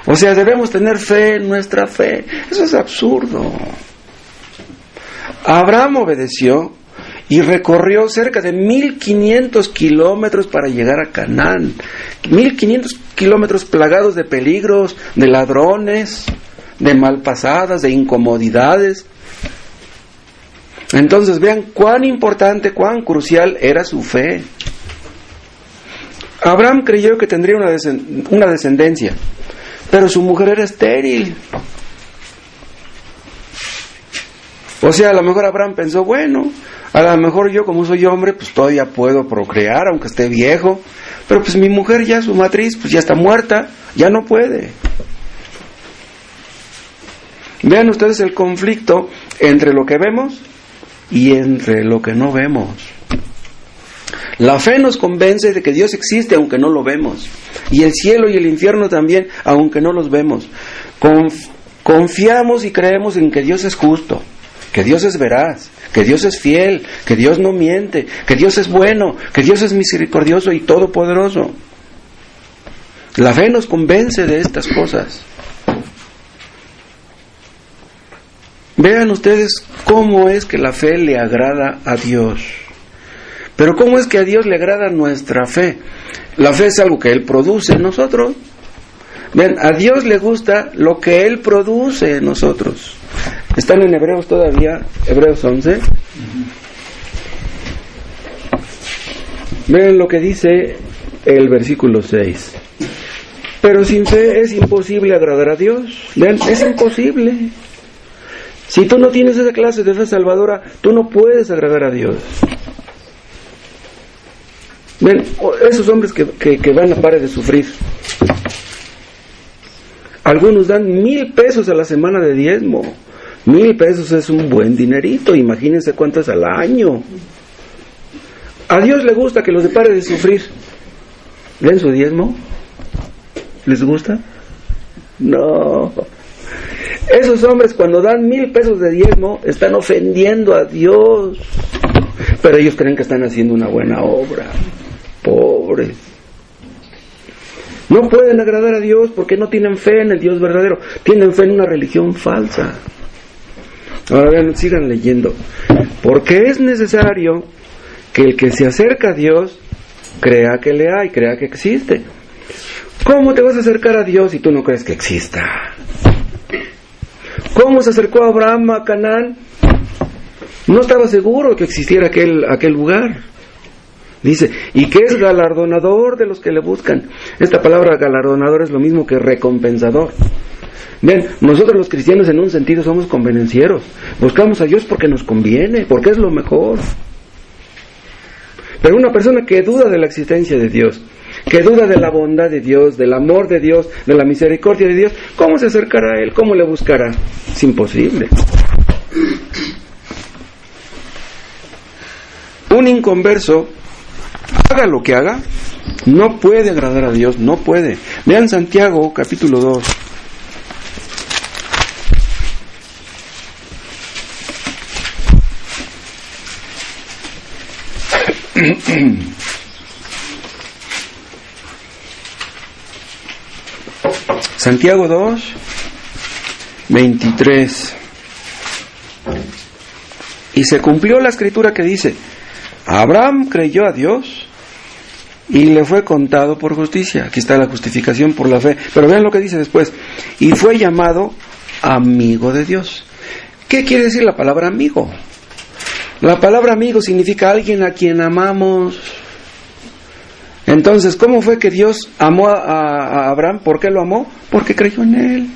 O sea, debemos tener fe en nuestra fe. Eso es absurdo. Abraham obedeció y recorrió cerca de 1500 kilómetros para llegar a Canaán. 1500 kilómetros plagados de peligros, de ladrones, de malpasadas, de incomodidades. Entonces vean cuán importante, cuán crucial era su fe. Abraham creyó que tendría una descendencia, pero su mujer era estéril. O sea, a lo mejor Abraham pensó, bueno, a lo mejor yo como soy hombre, pues todavía puedo procrear, aunque esté viejo, pero pues mi mujer ya, su matriz, pues ya está muerta, ya no puede. Vean ustedes el conflicto entre lo que vemos y entre lo que no vemos. La fe nos convence de que Dios existe aunque no lo vemos, y el cielo y el infierno también aunque no los vemos. Confiamos y creemos en que Dios es justo, que Dios es veraz, que Dios es fiel, que Dios no miente, que Dios es bueno, que Dios es misericordioso y todopoderoso. La fe nos convence de estas cosas. Vean ustedes cómo es que la fe le agrada a Dios. Pero ¿cómo es que a Dios le agrada nuestra fe? La fe es algo que Él produce en nosotros. Vean, a Dios le gusta lo que Él produce en nosotros. ¿Están en Hebreos todavía? Hebreos 11. Vean lo que dice el versículo 6. Pero sin fe es imposible agradar a Dios. Vean, es imposible. Si tú no tienes esa clase de fe salvadora, tú no puedes agradar a Dios. Ven, esos hombres que van a parar de sufrir. Algunos dan 1,000 pesos a la semana de diezmo. 1,000 pesos es un buen dinerito, imagínense cuánto es al año. A Dios le gusta que los pare de sufrir. ¿Ven su diezmo? ¿Les gusta? No. Esos hombres cuando dan 1,000 pesos de diezmo están ofendiendo a Dios, pero ellos creen que están haciendo una buena obra. Pobres. No pueden agradar a Dios porque no tienen fe en el Dios verdadero, tienen fe en una religión falsa. Ahora vean, sigan leyendo. Porque es necesario que el que se acerca a Dios crea que le hay, crea que existe. ¿Cómo te vas a acercar a Dios si tú no crees que exista? ¿Cómo se acercó Abraham a Canaán? No estaba seguro que existiera aquel lugar. Dice, y que es galardonador de los que le buscan. Esta palabra galardonador es lo mismo que recompensador. Ven, nosotros los cristianos en un sentido somos convenencieros. Buscamos a Dios porque nos conviene, porque es lo mejor. Pero una persona que duda de la existencia de Dios, que duda de la bondad de Dios, del amor de Dios, de la misericordia de Dios, ¿cómo se acercará a Él? ¿Cómo le buscará? Es imposible. Un inconverso, haga lo que haga, no puede agradar a Dios, no puede. Vean Santiago, capítulo 2. Santiago 2, 23. Y se cumplió la escritura que dice, Abraham creyó a Dios y le fue contado por justicia. Aquí está la justificación por la fe. Pero vean lo que dice después. Y fue llamado amigo de Dios. ¿Qué quiere decir la palabra amigo? La palabra amigo significa alguien a quien amamos. Entonces, ¿cómo fue que Dios amó a Abraham? ¿Por qué lo amó? Porque creyó en él.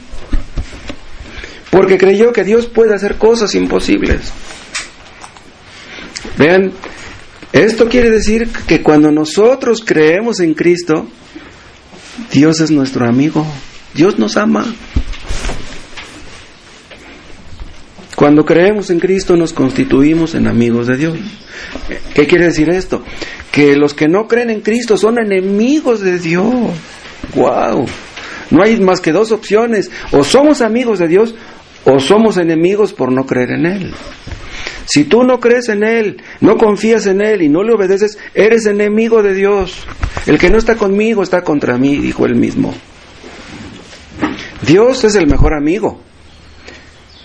Porque creyó que Dios puede hacer cosas imposibles. Vean, esto quiere decir que cuando nosotros creemos en Cristo, Dios es nuestro amigo. Dios nos ama. Cuando creemos en Cristo nos constituimos en amigos de Dios. ¿Qué quiere decir esto? Que los que no creen en Cristo son enemigos de Dios. ¡Wow! No hay más que dos opciones. O somos amigos de Dios o somos enemigos por no creer en Él. Si tú no crees en Él, no confías en Él y no le obedeces, eres enemigo de Dios. El que no está conmigo está contra mí, dijo Él mismo. Dios es el mejor amigo,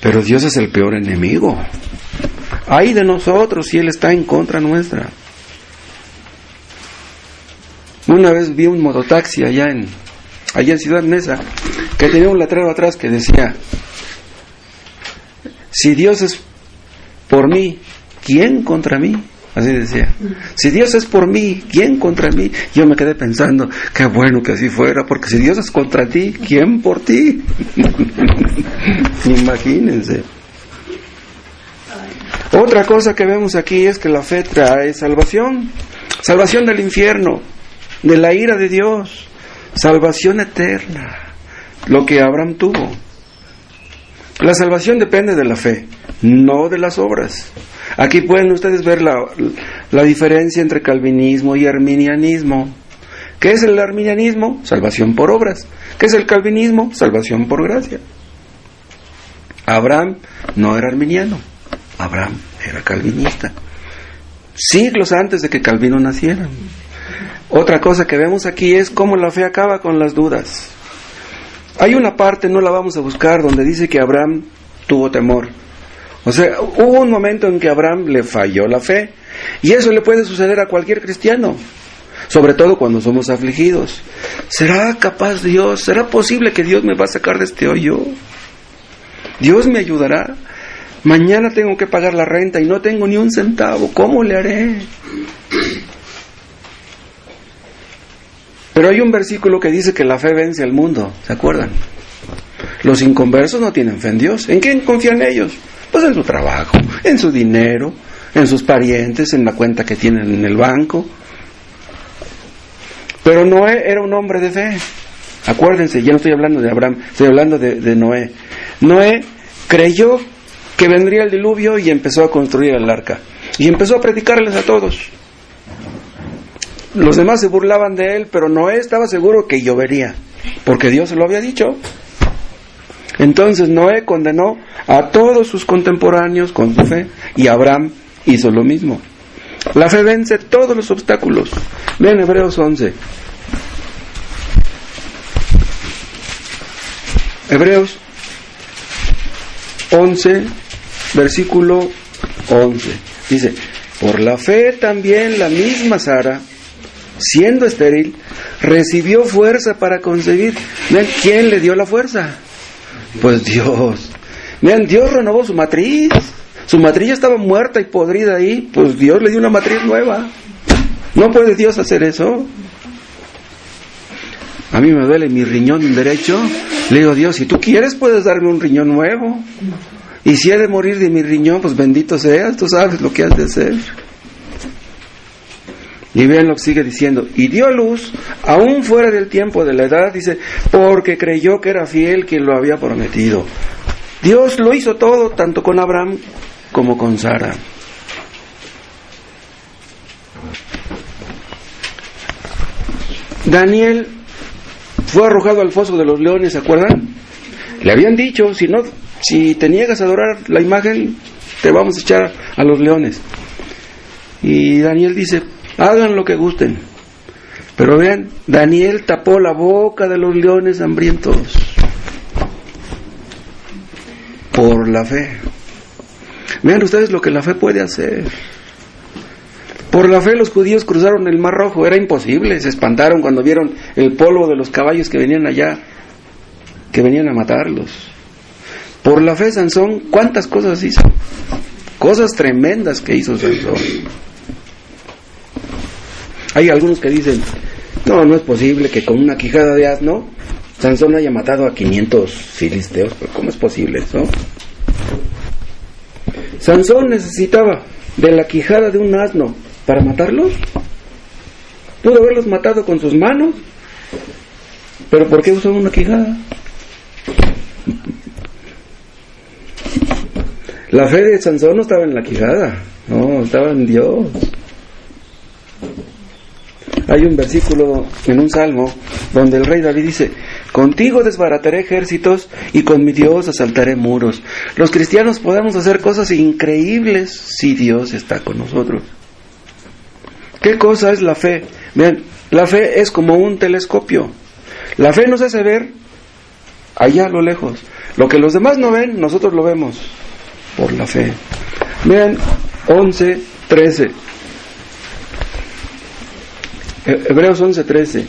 pero Dios es el peor enemigo. Ay de nosotros si Él está en contra nuestra. Una vez vi un mototaxi allá en Ciudad Neza, que tenía un letrero atrás que decía: si Dios es por mí, ¿quién contra mí? Así decía. Si Dios es por mí, ¿quién contra mí? Yo me quedé pensando, qué bueno que así fuera, porque si Dios es contra ti, ¿quién por ti? Imagínense. Otra cosa que vemos aquí es que la fe trae salvación. Salvación del infierno, de la ira de Dios, salvación eterna, lo que Abraham tuvo. La salvación depende de la fe, no de las obras. Aquí pueden ustedes ver la diferencia entre calvinismo y arminianismo. ¿Qué es el arminianismo? Salvación por obras. ¿Qué es el calvinismo? Salvación por gracia. Abraham no era arminiano, Abraham era calvinista, siglos antes de que Calvino naciera. Otra cosa que vemos aquí es cómo la fe acaba con las dudas. Hay una parte, no la vamos a buscar, donde dice que Abraham tuvo temor. O sea, hubo un momento en que a Abraham le falló la fe, y eso le puede suceder a cualquier cristiano, sobre todo cuando somos afligidos. ¿Será capaz Dios? ¿Será posible que Dios me va a sacar de este hoyo? ¿Dios me ayudará? Mañana tengo que pagar la renta y no tengo ni un centavo, ¿cómo le haré? Pero hay un versículo que dice que la fe vence al mundo, ¿se acuerdan? Los inconversos no tienen fe en Dios. ¿En quién confían ellos? Pues en su trabajo, en su dinero, en sus parientes, en la cuenta que tienen en el banco. Pero Noé era un hombre de fe. Acuérdense, ya no estoy hablando de Abraham, estoy hablando de Noé. Noé creyó que vendría el diluvio y empezó a construir el arca. Y empezó a predicarles a todos. Los demás se burlaban de él, pero Noé estaba seguro que llovería, porque Dios se lo había dicho. Entonces Noé condenó a todos sus contemporáneos con su fe, y Abraham hizo lo mismo. La fe vence todos los obstáculos. Vean Hebreos 11. Hebreos 11, versículo 11. Dice: por la fe también la misma Sara, siendo estéril, recibió fuerza para concebir. Vean, ¿quién le dio la fuerza? Pues Dios. Vean, Dios renovó su matriz. Su matriz ya estaba muerta y podrida ahí, pues Dios le dio una matriz nueva. ¿No puede Dios hacer eso? A mí me duele mi riñón derecho. Le digo: Dios, si tú quieres puedes darme un riñón nuevo. Y si he de morir de mi riñón, pues bendito seas, tú sabes lo que has de hacer. Y vean lo que sigue diciendo: y dio a luz, aún fuera del tiempo de la edad, dice, porque creyó que era fiel quien lo había prometido. Dios lo hizo todo, tanto con Abraham como con Sara. Daniel fue arrojado al foso de los leones, ¿se acuerdan? Le habían dicho, si te niegas a adorar la imagen, te vamos a echar a los leones. Y Daniel dice: hagan lo que gusten. Pero vean, Daniel tapó la boca de los leones hambrientos por la fe. Vean ustedes lo que la fe puede hacer. Por la fe los judíos cruzaron el Mar Rojo. Era imposible, se espantaron cuando vieron el polvo de los caballos que venían allá, que venían a matarlos. Por la fe Sansón, ¿cuántas cosas hizo? Cosas tremendas que hizo Sansón. Hay algunos que dicen: no es posible que con una quijada de asno Sansón haya matado a 500 filisteos. ¿Pero cómo es posible eso? Sansón necesitaba de la quijada de un asno para matarlos. Pudo haberlos matado con sus manos, pero ¿por qué usó una quijada? La fe de Sansón no estaba en la quijada, no, estaba en Dios. Hay un versículo en un salmo donde el rey David dice: contigo desbarataré ejércitos y con mi Dios asaltaré muros. Los cristianos podemos hacer cosas increíbles si Dios está con nosotros. ¿Qué cosa es la fe? Vean, la fe es como un telescopio. La fe nos hace ver allá a lo lejos. Lo que los demás no ven, nosotros lo vemos por la fe. Vean 11:13. Hebreos 11:13.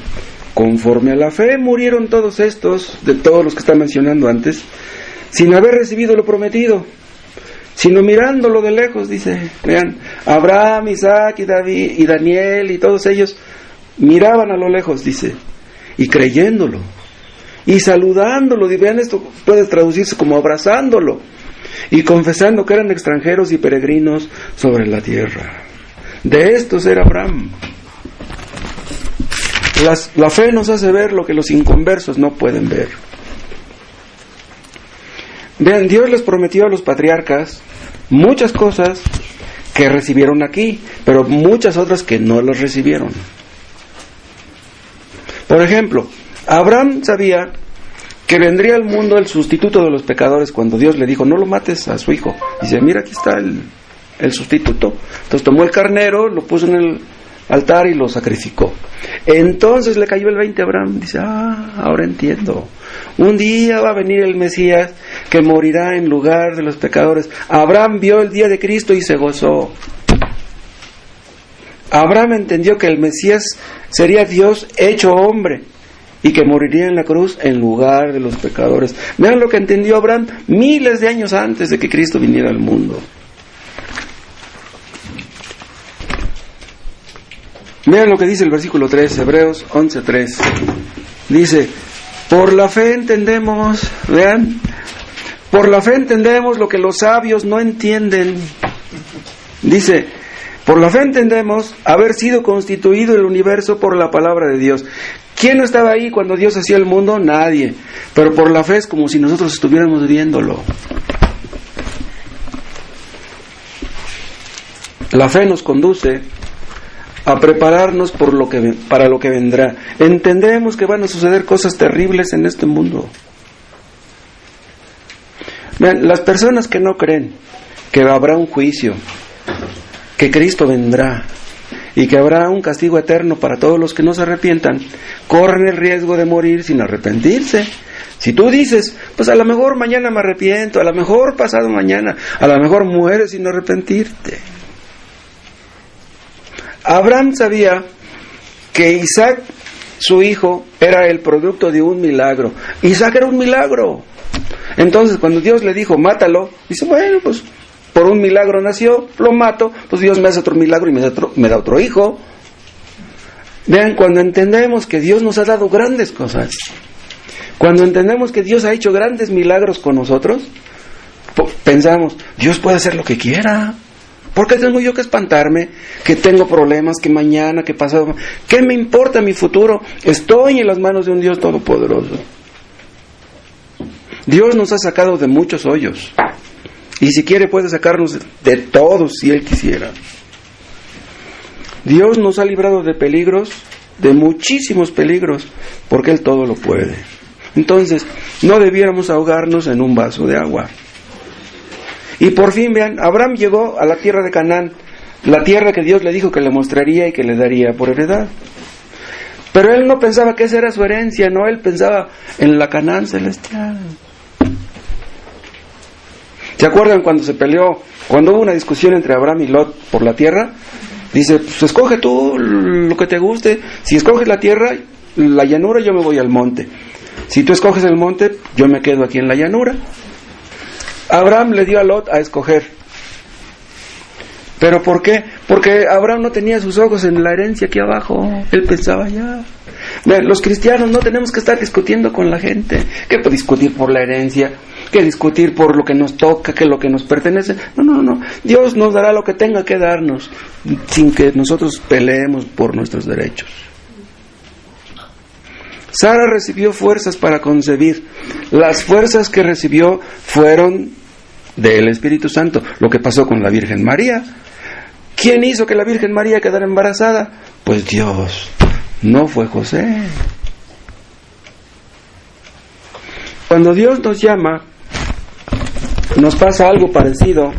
Conforme a la fe murieron todos estos, de todos los que está mencionando antes, sin haber recibido lo prometido, sino mirándolo de lejos, dice. Vean, Abraham, Isaac y David y Daniel y todos ellos miraban a lo lejos, dice, y creyéndolo y saludándolo. Y vean, esto puede traducirse como abrazándolo y confesando que eran extranjeros y peregrinos sobre la tierra. De estos era Abraham. La fe nos hace ver lo que los inconversos no pueden ver. Vean, Dios les prometió a los patriarcas muchas cosas que recibieron aquí, pero muchas otras que no las recibieron. Por ejemplo, Abraham sabía que vendría al mundo el sustituto de los pecadores cuando Dios le dijo, no lo mates a su hijo. Dice, mira, aquí está el sustituto. Entonces tomó el carnero, lo puso en el altar y lo sacrificó. Entonces le cayó el 20 a Abraham. Dice, ahora entiendo. Un día va a venir el Mesías que morirá en lugar de los pecadores. Abraham vio el día de Cristo y se gozó. Abraham entendió que el Mesías sería Dios hecho hombre y que moriría en la cruz en lugar de los pecadores. Vean lo que entendió Abraham miles de años antes de que Cristo viniera al mundo. Vean lo que dice el versículo 3, Hebreos 11:3. Dice, por la fe entendemos, vean, por la fe entendemos lo que los sabios no entienden. Dice, por la fe entendemos haber sido constituido el universo por la palabra de Dios. ¿Quién no estaba ahí cuando Dios hacía el mundo? Nadie. Pero por la fe es como si nosotros estuviéramos viéndolo. La fe nos conduce a prepararnos para lo que vendrá. Entendemos que van a suceder cosas terribles en este mundo. Vean, las personas que no creen que habrá un juicio, que Cristo vendrá y que habrá un castigo eterno para todos los que no se arrepientan, corren el riesgo de morir sin arrepentirse. Si tú dices, pues a lo mejor mañana me arrepiento, a lo mejor pasado mañana, a lo mejor mueres sin arrepentirte. Abraham sabía que Isaac, su hijo, era el producto de un milagro. Isaac era un milagro. Entonces, cuando Dios le dijo, mátalo, dice, bueno, pues por un milagro nació, lo mato, pues Dios me hace otro milagro y me da otro hijo. Vean, cuando entendemos que Dios nos ha dado grandes cosas, cuando entendemos que Dios ha hecho grandes milagros con nosotros, pensamos, Dios puede hacer lo que quiera. ¿Por qué tengo yo que espantarme? Que tengo problemas, que mañana, que pasado. ¿Qué me importa mi futuro? Estoy en las manos de un Dios todopoderoso. Dios nos ha sacado de muchos hoyos. Y si quiere puede sacarnos de todos si Él quisiera. Dios nos ha librado de peligros, de muchísimos peligros, porque Él todo lo puede. Entonces, no debiéramos ahogarnos en un vaso de agua. Y por fin, vean, Abraham llegó a la tierra de Canaán, la tierra que Dios le dijo que le mostraría y que le daría por heredad. Pero él no pensaba que esa era su herencia, no, él pensaba en la Canaán celestial. ¿Se acuerdan cuando se peleó, cuando hubo una discusión entre Abraham y Lot por la tierra? Dice, pues escoge tú lo que te guste. Si escoges la tierra, la llanura, yo me voy al monte. Si tú escoges el monte, yo me quedo aquí en la llanura. Abraham le dio a Lot a escoger. ¿Pero por qué? Porque Abraham no tenía sus ojos en la herencia aquí abajo. Él pensaba ya. Los cristianos no tenemos que estar discutiendo con la gente. ¿Qué discutir por la herencia? ¿Qué discutir por lo que nos toca? ¿Qué lo que nos pertenece? No. Dios nos dará lo que tenga que darnos sin que nosotros peleemos por nuestros derechos. Sara recibió fuerzas para concebir. Las fuerzas que recibió fueron del Espíritu Santo. Lo que pasó con la Virgen María. ¿Quién hizo que la Virgen María quedara embarazada? Pues Dios. No fue José. Cuando Dios nos llama, nos pasa algo parecido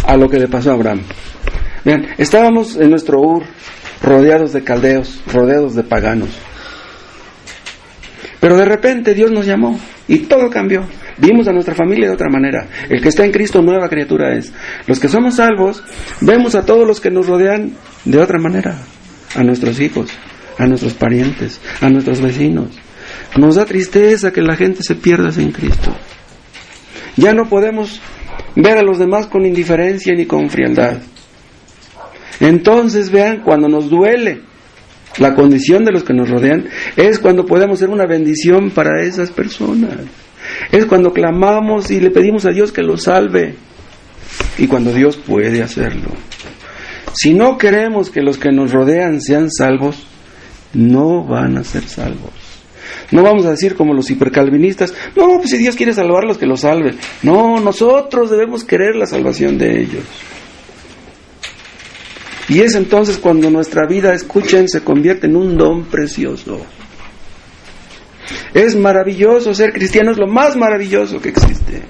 a lo que le pasó a Abraham. Vean, estábamos en nuestro Ur, rodeados de caldeos, rodeados de paganos. Pero de repente Dios nos llamó y todo cambió. Vimos a nuestra familia de otra manera. El que está en Cristo, nueva criatura es. Los que somos salvos, vemos a todos los que nos rodean de otra manera. A nuestros hijos, a nuestros parientes, a nuestros vecinos. Nos da tristeza que la gente se pierda sin Cristo. Ya no podemos ver a los demás con indiferencia ni con frialdad. Entonces vean, cuando nos duele la condición de los que nos rodean, es cuando podemos ser una bendición para esas personas. Es cuando clamamos y le pedimos a Dios que los salve. Y cuando Dios puede hacerlo. Si no queremos que los que nos rodean sean salvos, no van a ser salvos. No vamos a decir como los hipercalvinistas, no, pues si Dios quiere salvarlos, que los salve. No, nosotros debemos querer la salvación de ellos. Y es entonces cuando nuestra vida, escuchen, se convierte en un don precioso. Es maravilloso ser cristiano, es lo más maravilloso que existe.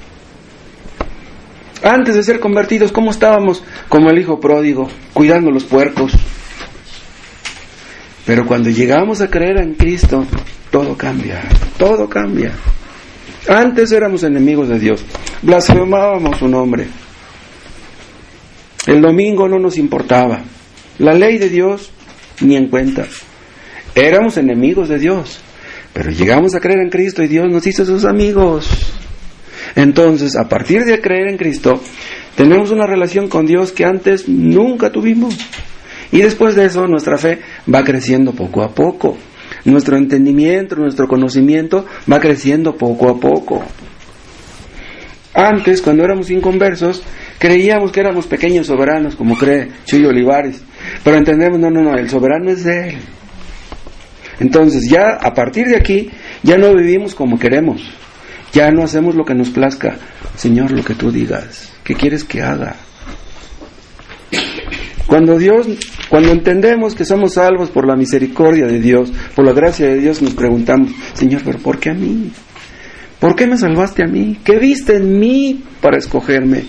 Antes de ser convertidos, ¿cómo estábamos? Como el hijo pródigo, cuidando los puercos. Pero cuando llegamos a creer en Cristo, todo cambia, todo cambia. Antes éramos enemigos de Dios, blasfemábamos su nombre. El domingo no nos importaba, la ley de Dios ni en cuenta. Éramos enemigos de Dios, pero llegamos a creer en Cristo y Dios nos hizo sus amigos. Entonces, a partir de creer en Cristo, tenemos una relación con Dios que antes nunca tuvimos. Y después de eso, nuestra fe va creciendo poco a poco. Nuestro entendimiento, nuestro conocimiento va creciendo poco a poco. Antes, cuando éramos inconversos, creíamos que éramos pequeños soberanos, como cree Chuy Olivares. Pero entendemos, no, el soberano es Él. Entonces, ya a partir de aquí, ya no vivimos como queremos. Ya no hacemos lo que nos plazca. Señor, lo que tú digas. ¿Qué quieres que haga? Cuando entendemos que somos salvos por la misericordia de Dios, por la gracia de Dios, nos preguntamos, Señor, ¿pero por qué a mí? ¿Por qué me salvaste a mí? ¿Qué viste en mí para escogerme?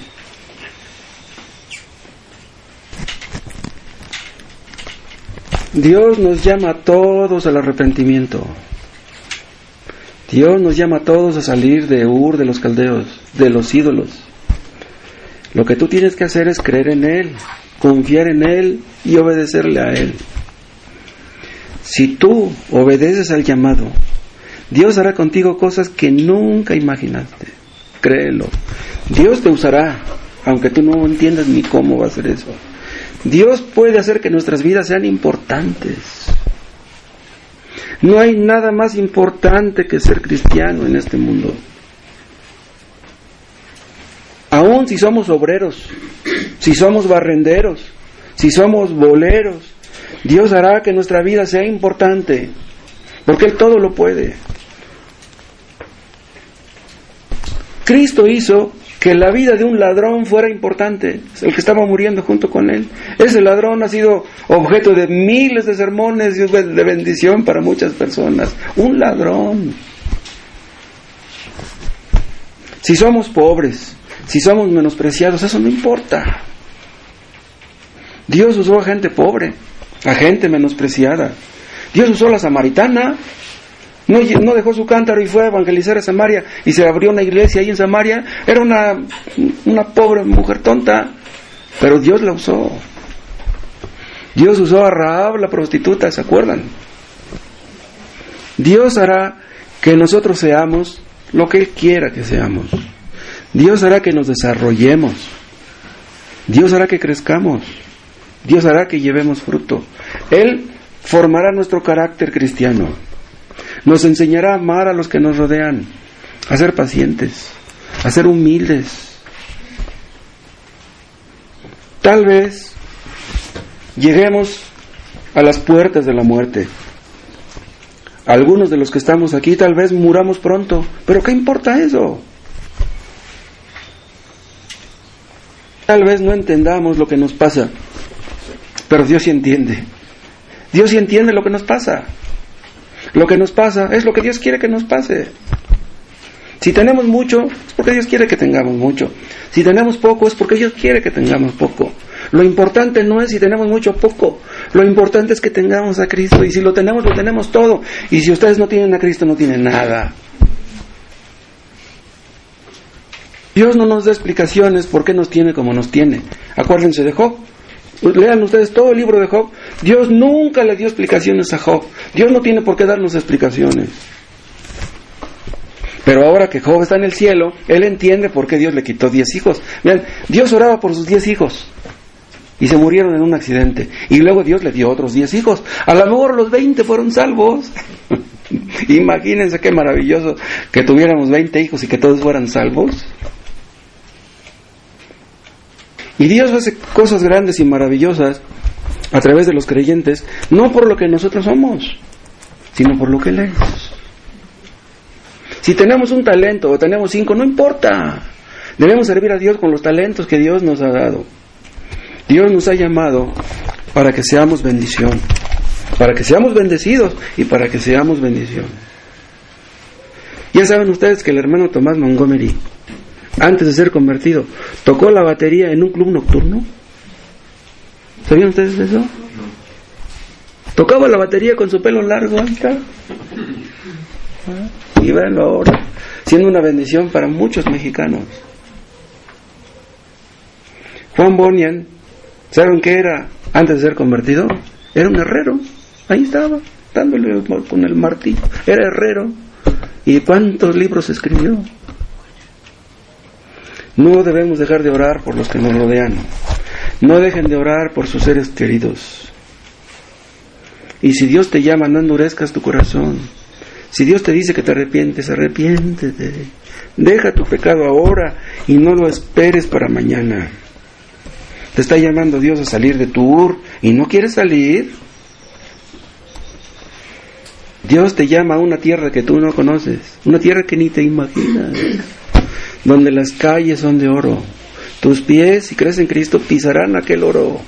Dios nos llama a todos al arrepentimiento. Dios nos llama a todos a salir de Ur, de los caldeos, de los ídolos. Lo que tú tienes que hacer es creer en Él, confiar en Él y obedecerle a Él. Si tú obedeces al llamado, Dios hará contigo cosas que nunca imaginaste. Créelo. Dios te usará, aunque tú no entiendas ni cómo va a hacer eso. Dios puede hacer que nuestras vidas sean importantes. No hay nada más importante que ser cristiano en este mundo. Aún si somos obreros, si somos barrenderos, si somos boleros, Dios hará que nuestra vida sea importante, porque Él todo lo puede. Cristo hizo que la vida de un ladrón fuera importante, el que estaba muriendo junto con Él. Ese ladrón ha sido objeto de miles de sermones y de bendición para muchas personas. Un ladrón. Si somos pobres, si somos menospreciados, eso no importa. Dios usó a gente pobre, a gente menospreciada. Dios usó a la samaritana. No dejó su cántaro y fue a evangelizar a Samaria y se abrió una iglesia ahí en Samaria. Era una pobre mujer tonta, pero Dios la usó. Dios usó a Rahab, la prostituta, ¿se acuerdan? Dios hará que nosotros seamos lo que Él quiera que seamos. Dios hará que nos desarrollemos. Dios hará que crezcamos. Dios hará que llevemos fruto. Él formará nuestro carácter cristiano. Nos enseñará a amar a los que nos rodean, a ser pacientes, a ser humildes. Tal vez lleguemos a las puertas de la muerte. Algunos de los que estamos aquí tal vez muramos pronto, pero ¿qué importa eso? Tal vez no entendamos lo que nos pasa, pero Dios sí entiende. Dios sí entiende lo que nos pasa. Lo que nos pasa es lo que Dios quiere que nos pase. Si tenemos mucho, es porque Dios quiere que tengamos mucho. Si tenemos poco, es porque Dios quiere que tengamos poco. Lo importante no es si tenemos mucho o poco. Lo importante es que tengamos a Cristo. Y si lo tenemos todo. Y si ustedes no tienen a Cristo, no tienen nada. Dios no nos da explicaciones por qué nos tiene como nos tiene. Acuérdense de Job. Lean ustedes todo el libro de Job. Dios nunca le dio explicaciones a Job. Dios no tiene por qué darnos explicaciones. Pero ahora que Job está en el cielo, él entiende por qué Dios le quitó 10 hijos. Vean, Dios oraba por sus 10 hijos y se murieron en un accidente. Y luego Dios le dio otros 10 hijos. A lo mejor los 20 fueron salvos. Imagínense qué maravilloso que tuviéramos 20 hijos y que todos fueran salvos. Y Dios hace cosas grandes y maravillosas a través de los creyentes, no por lo que nosotros somos, sino por lo que Él es. Si tenemos un talento o tenemos 5, no importa. Debemos servir a Dios con los talentos que Dios nos ha dado. Dios nos ha llamado para que seamos bendición, para que seamos bendecidos y para que seamos bendición. Ya saben ustedes que el hermano Tomás Montgomery, antes de ser convertido, tocó la batería en un club nocturno. ¿Sabían ustedes eso? Tocaba la batería con su pelo largo, ahí está. Y véanlo ahora, siendo una bendición para muchos mexicanos. Juan Bunyan, ¿saben qué era antes de ser convertido? Era un herrero, ahí estaba, dándole con el martillo. Era herrero. ¿Y cuántos libros escribió? No debemos dejar de orar por los que nos rodean. No dejen de orar por sus seres queridos. Y si Dios te llama, no endurezcas tu corazón. Si Dios te dice que te arrepientes, arrepiéntete. Deja tu pecado ahora y no lo esperes para mañana. Te está llamando Dios a salir de tu Ur y no quieres salir. Dios te llama a una tierra que tú no conoces, una tierra que ni te imaginas, donde las calles son de oro. Tus pies, si crees en Cristo, pisarán aquel oro.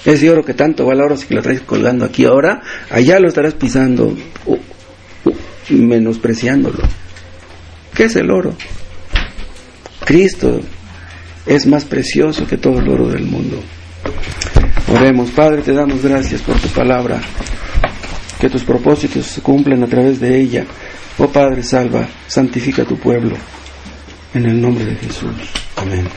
Ese oro que tanto vale ahora, si lo traes colgando aquí ahora, allá lo estarás pisando, menospreciándolo. ¿Qué es el oro? Cristo es más precioso que todo el oro del mundo. Oremos. Padre, te damos gracias por tu palabra, que tus propósitos se cumplen a través de ella. Oh Padre, salva, santifica tu pueblo, en el nombre de Jesús. Amén.